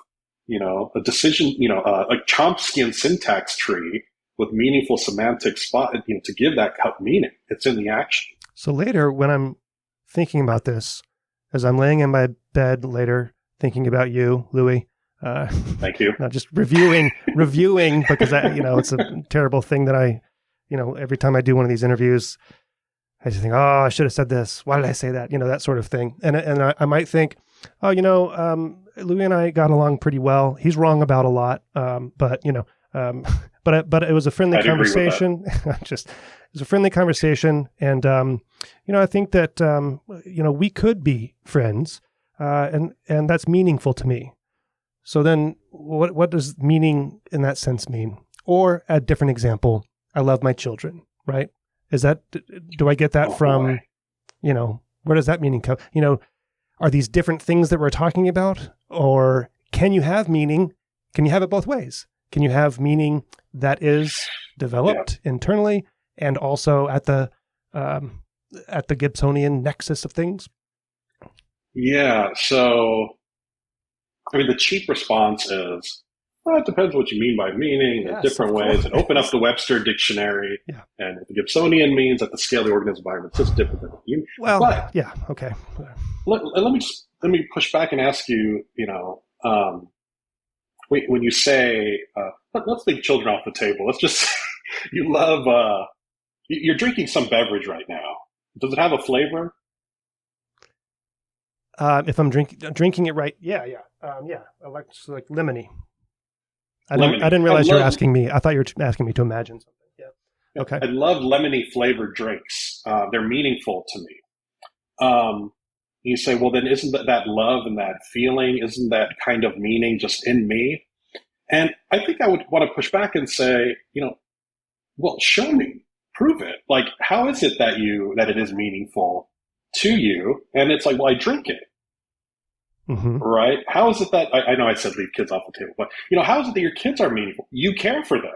a decision, a Chomskyan syntax tree with meaningful semantic spot, to give that cup meaning. It's in the action. So later, when I'm thinking about this, as I'm laying in my bed later, thinking about you, Louie. Thank you. Not just reviewing, because it's a terrible thing that I, every time I do one of these interviews, I just think, oh, I should have said this. Why did I say that? That sort of thing. And I might think, oh, Louie and I got along pretty well. He's wrong about a lot, but it was a friendly conversation. It was a friendly conversation, and I think that we could be friends, and that's meaningful to me. So then, what does meaning in that sense mean? Or a different example, I love my children, right? Do I get that from, where does that meaning come? Are these different things that we're talking about? Or can you have meaning? Can you have it both ways? Can you have meaning that is developed internally and also at the Gibsonian nexus of things? Yeah. So, the cheap response is, well, it depends what you mean by meaning. There's different ways. And open up the Webster dictionary. Yeah. And what the Gibsonian means at the scale of the organism environment, it's just different than what you mean. Well, yeah, okay. Let me push back and ask you, when you say, let's leave children off the table. Let's just, you love, you're drinking some beverage right now. Does it have a flavor? If I'm drinking it right, yeah. I like lemony. I didn't realize you were asking me. I thought you were asking me to imagine something. Yeah. Okay. I love lemony flavored drinks. They're meaningful to me. You say, well, then isn't that love and that feeling, isn't that kind of meaning just in me? And I think I would want to push back and say, well, show me, prove it. Like, how is it that it is meaningful to you? And it's like, well, I drink it. Mm-hmm. Right? How is it that, I know I said leave kids off the table, but, how is it that your kids are meaningful? You care for them.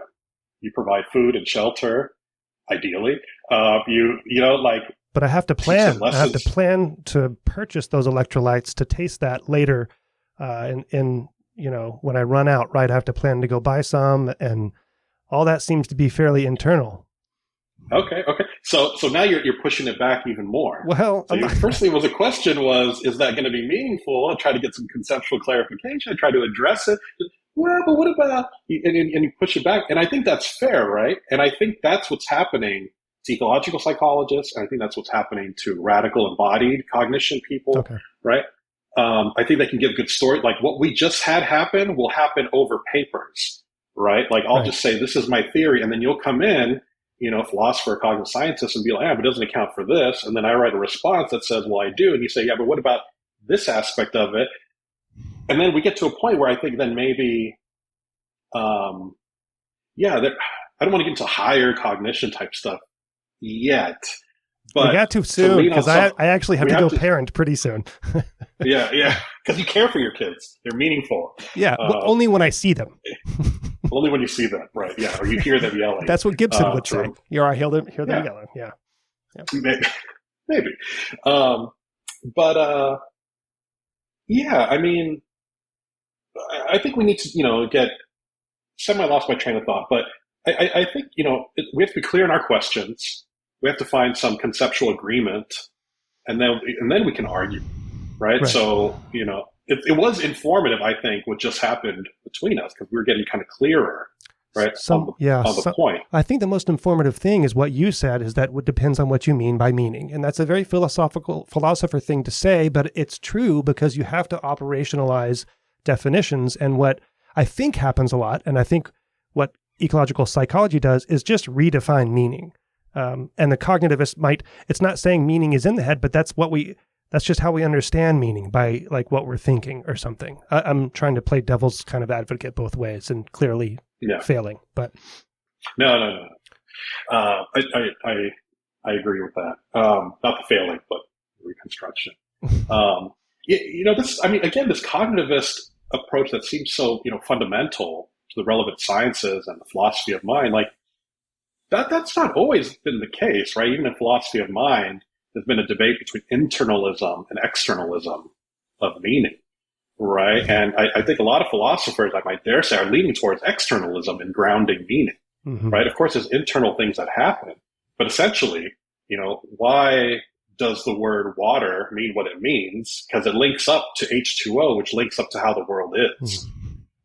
You provide food and shelter, ideally. But I have to plan. I have to plan to purchase those electrolytes to taste that later. When I run out, right? I have to plan to go buy some, and all that seems to be fairly internal. Okay. So now you're pushing it back even more. Well, so your first thing was a question was, is that going to be meaningful? I try to get some conceptual clarification. I try to address it. Well, but what about, and you push it back. And I think that's fair, right? And I think that's what's happening to ecological psychologists. And I think that's what's happening to radical embodied cognition people, right? I think they can give good story. Like what we just had happen will happen over papers, right? Like I'll just say, this is my theory. And then you'll come in, philosopher, cognitive scientist, and be like, but it doesn't account for this. And then I write a response that says, well, I do. And you say, but what about this aspect of it? And then we get to a point where I think then maybe, I don't want to get into higher cognition type stuff yet. But we got too soon because I actually have to go parent pretty soon. Yeah. Because you care for your kids. They're meaningful. Yeah, only when I see them. Only when you see them, right? Yeah, or you hear them yelling. That's what Gibson would say. I hear them yelling. Yeah. Maybe. I think we need to, get semi lost my train of thought, but I think, we have to be clear in our questions. We have to find some conceptual agreement, and then we can argue, right? Right. So, it was informative, I think, what just happened between us, because we were getting kind of clearer, right? On the point. I think the most informative thing is what you said, is that it depends on what you mean by meaning. And that's a very philosopher thing to say, but it's true because you have to operationalize definitions. And what I think happens a lot, and I think what ecological psychology does, is just redefine meaning. And the cognitivist it's not saying meaning is in the head, but that's just how we understand meaning, by like what we're thinking or something. I'm trying to play devil's kind of advocate both ways, and clearly failing. But no. I agree with that. Not the failing, but reconstruction. This cognitivist approach that seems so, fundamental to the relevant sciences and the philosophy of mind, like that's not always been the case, right? Even in philosophy of mind, there's been a debate between internalism and externalism of meaning, right? And I think a lot of philosophers, I might dare say, are leaning towards externalism in grounding meaning, right? Of course, there's internal things that happen, but essentially, why does the word water mean what it means? Because it links up to H2O, which links up to how the world is,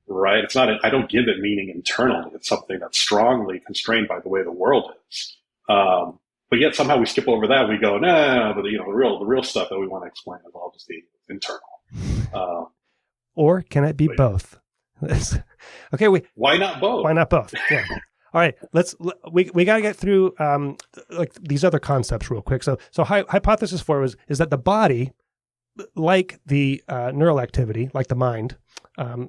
right? It's not, I don't give it meaning internally. It's something that's strongly constrained by the way the world is. But yet somehow we skip over that. We go, no, but the real stuff that we want to explain is all just the internal. Or can it be both? Okay, why not both? Why not both? Yeah. All right, we got to get through like these other concepts real quick. So hypothesis 4 is that the body, like the neural activity, like the mind,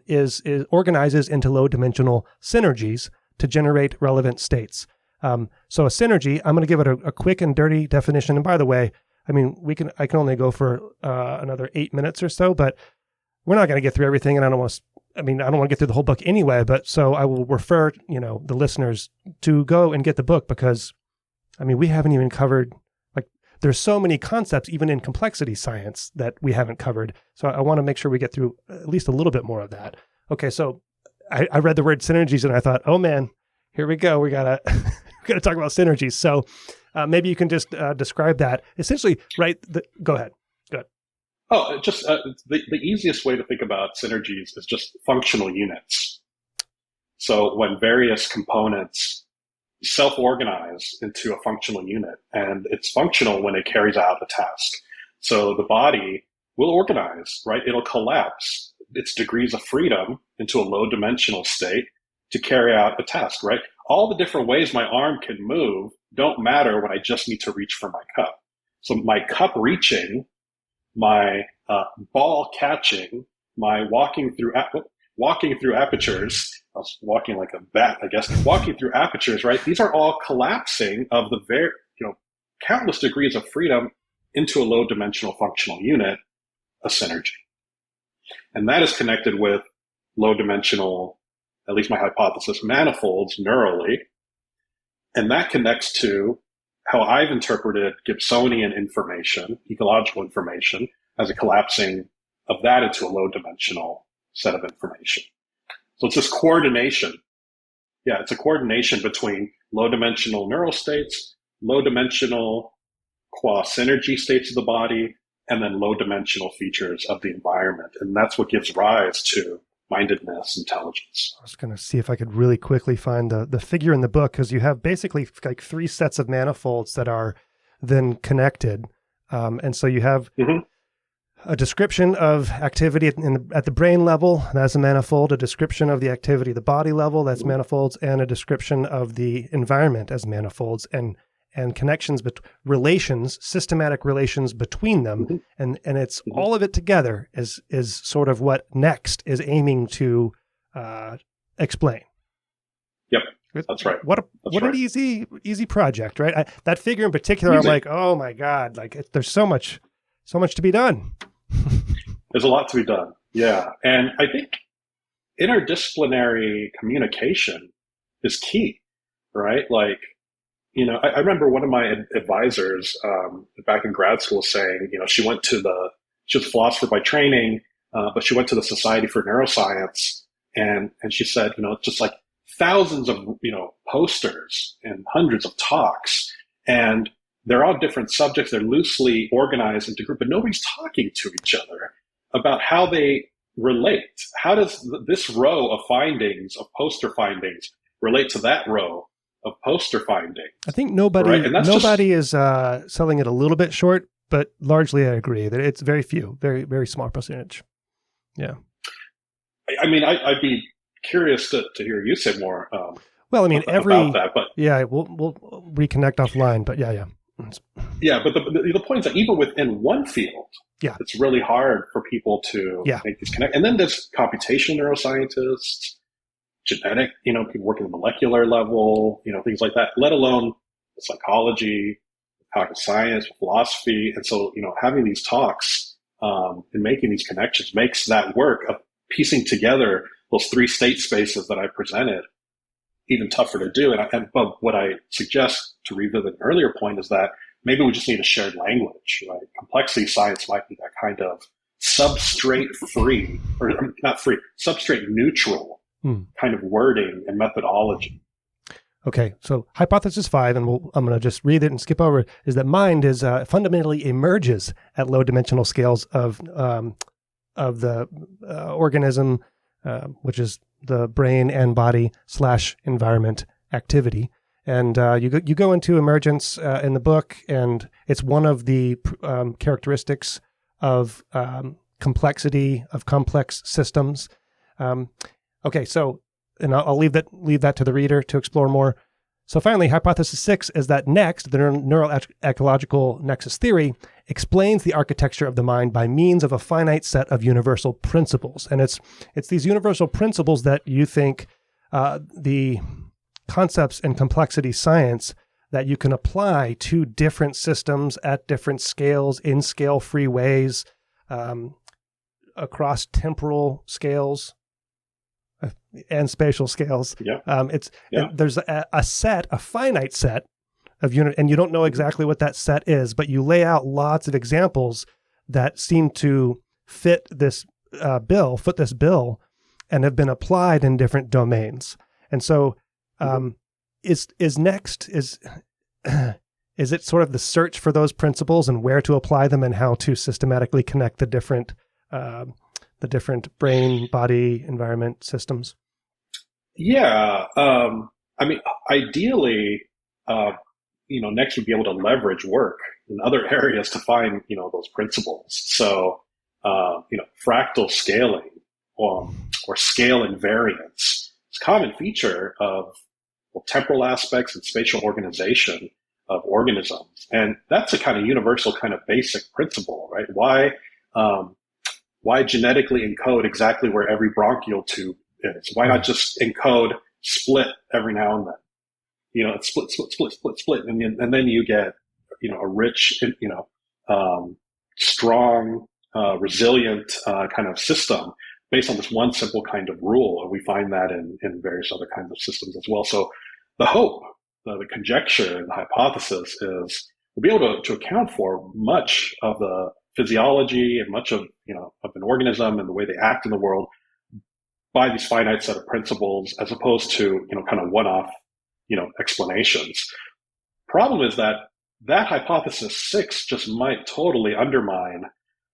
is organizes into low dimensional synergies to generate relevant states. So a synergy, I'm going to give it a quick and dirty definition. And by the way, I can only go for another 8 minutes or so, but we're not going to get through everything, and I don't want to get through the whole book anyway, but so I will refer, the listeners to go and get the book, because, we haven't even covered, there's so many concepts, even in complexity science, that we haven't covered. So I want to make sure we get through at least a little bit more of that. Okay, so I read the word synergies, and I thought, oh man, here we go. We gotta talk about synergies. So maybe you can just describe that. Essentially, right? Go ahead. Oh, just the easiest way to think about synergies is just functional units. So when various components self-organize into a functional unit, and it's functional when it carries out a task. So the body will organize, right? It'll collapse its degrees of freedom into a low-dimensional state to carry out a task, right? All the different ways my arm can move don't matter when I just need to reach for my cup. So my cup reaching, my ball catching, my walking through apertures. I was walking like a bat, I guess. Walking through apertures, right? These are all collapsing of the countless degrees of freedom into a low-dimensional functional unit, a synergy. And that is connected with low-dimensional, at least my hypothesis, manifolds neurally. And that connects to how I've interpreted Gibsonian information, ecological information, as a collapsing of that into a low-dimensional set of information. So it's this coordination. Yeah, it's a coordination between low-dimensional neural states, low-dimensional qua-synergy states of the body, and then low-dimensional features of the environment. And that's what gives rise to mindedness, intelligence. I was going to see if I could really quickly find the figure in the book, because you have basically like 3 sets of manifolds that are then connected. And so you have a description of activity at the brain level, that's a manifold, a description of the activity at the body level, that's manifolds, and a description of the environment as manifolds, and connections, systematic relations between them. And it's all of it together is sort of what Next is aiming to explain. Yep, that's right. What an easy project, right? That figure in particular, I'm like, oh my God, there's so much to be done. There's a lot to be done. Yeah. And I think interdisciplinary communication is key, right? I remember one of my advisors back in grad school saying, she was a philosopher by training, but she went to the Society for Neuroscience, and she said, just like thousands of, posters and hundreds of talks, and they're all different subjects. They're loosely organized into groups, but nobody's talking to each other about how they relate. How does this row of findings, of poster findings, relate to that row of poster findings? I think nobody right? And is selling it a little bit short, but largely I agree that it's very few, very, very small percentage. Yeah. I mean, I'd be curious to hear you say more. Well, I mean, about that, but yeah, we'll reconnect offline. But yeah. But the point is that even within one field, it's really hard for people to make these connections. And then there's computational neuroscientists, genetic, people working at the molecular level, things like that. Let alone psychology, cognitive science, philosophy, and so having these talks and making these connections makes that work of piecing together those three state spaces that I presented even tougher to do. But what I suggest, to revisit an earlier point, is that maybe we just need a shared language, right? Complexity science might be that kind of substrate-free, or not free, substrate-neutral kind of wording and methodology. Okay, so hypothesis 5, and I'm going to just read it and skip over, is that mind is fundamentally emerges at low-dimensional scales of the organism, which is the brain and body / environment activity. And you go into emergence in the book, and it's one of the characteristics of complexity, of complex systems. Okay, so, and I'll leave that to the reader to explore more. So finally, hypothesis 6 is that next, the NeuroEcological Nexus Theory explains the architecture of the mind by means of a finite set of universal principles. And it's these universal principles that you think the concepts in complexity science that you can apply to different systems at different scales, in scale-free ways, across temporal scales and spatial scales. There's a finite set of unit, and you don't know exactly what that set is, but you lay out lots of examples that seem to fit this bill, and have been applied in different domains. And so, is it sort of the search for those principles and where to apply them and how to systematically connect the different brain, body, environment systems? Yeah. I mean, ideally, next we'd be able to leverage work in other areas to find, those principles. So, fractal scaling or scale invariance is a common feature of temporal aspects and spatial organization of organisms. And that's a kind of universal kind of basic principle, right? Why genetically encode exactly where every bronchial tube is? Why not just encode split every now and then? It's split. And then you get, a rich, strong, resilient kind of system based on this one simple kind of rule. And we find that in various other kinds of systems as well. So the hope, the conjecture, and the hypothesis is we'll be able to account for much of the physiology and much of an organism and the way they act in the world by these finite set of principles, as opposed to kind of one-off explanations. Problem is that hypothesis 6 just might totally undermine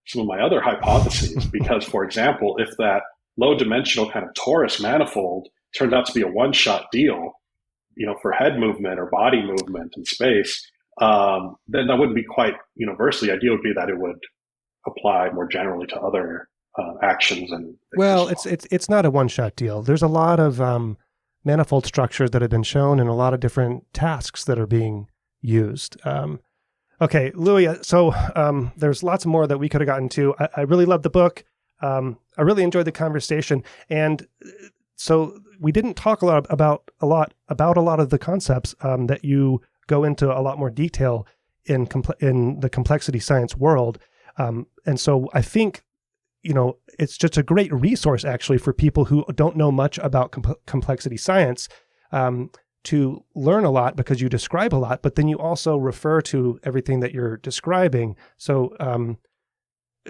some of my other hypotheses, because, for example, if that low-dimensional kind of torus manifold turns out to be a one-shot deal, for head movement or body movement in space, then that wouldn't be quite universally. The idea would be that it would apply more generally to other actions. And well, it's not a one-shot deal. There's a lot of manifold structures that have been shown and a lot of different tasks that are being used. Okay, Louie, so there's lots more that we could have gotten to. I really loved the book. I really enjoyed the conversation. And so we didn't talk about a lot of the concepts that you go into a lot more detail in the complexity science world. And so I think, it's just a great resource actually for people who don't know much about complexity science to learn a lot, because you describe a lot, but then you also refer to everything that you're describing. So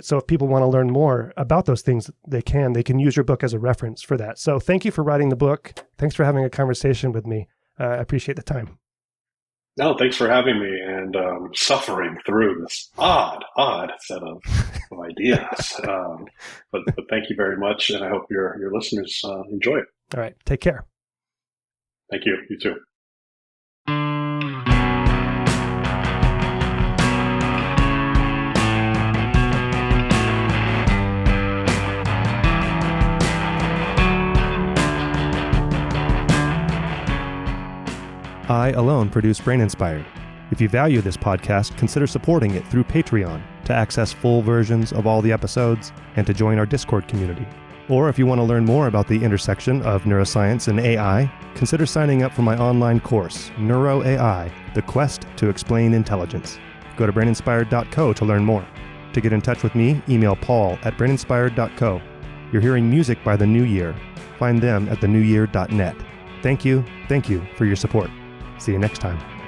So if people want to learn more about those things, they can use your book as a reference for that. So thank you for writing the book. Thanks for having a conversation with me. I appreciate the time. No, thanks for having me and suffering through this odd set of ideas. But thank you very much, and I hope your listeners enjoy it. All right. Take care. Thank you. You too. I alone produce Brain Inspired. If you value this podcast, consider supporting it through Patreon to access full versions of all the episodes and to join our Discord community. Or if you want to learn more about the intersection of neuroscience and AI, consider signing up for my online course, NeuroAI, The Quest to Explain Intelligence. Go to braininspired.co to learn more. To get in touch with me, email paul@braininspired.co. You're hearing music by The New Year. Find them at thenewyear.net. Thank you for your support. See you next time.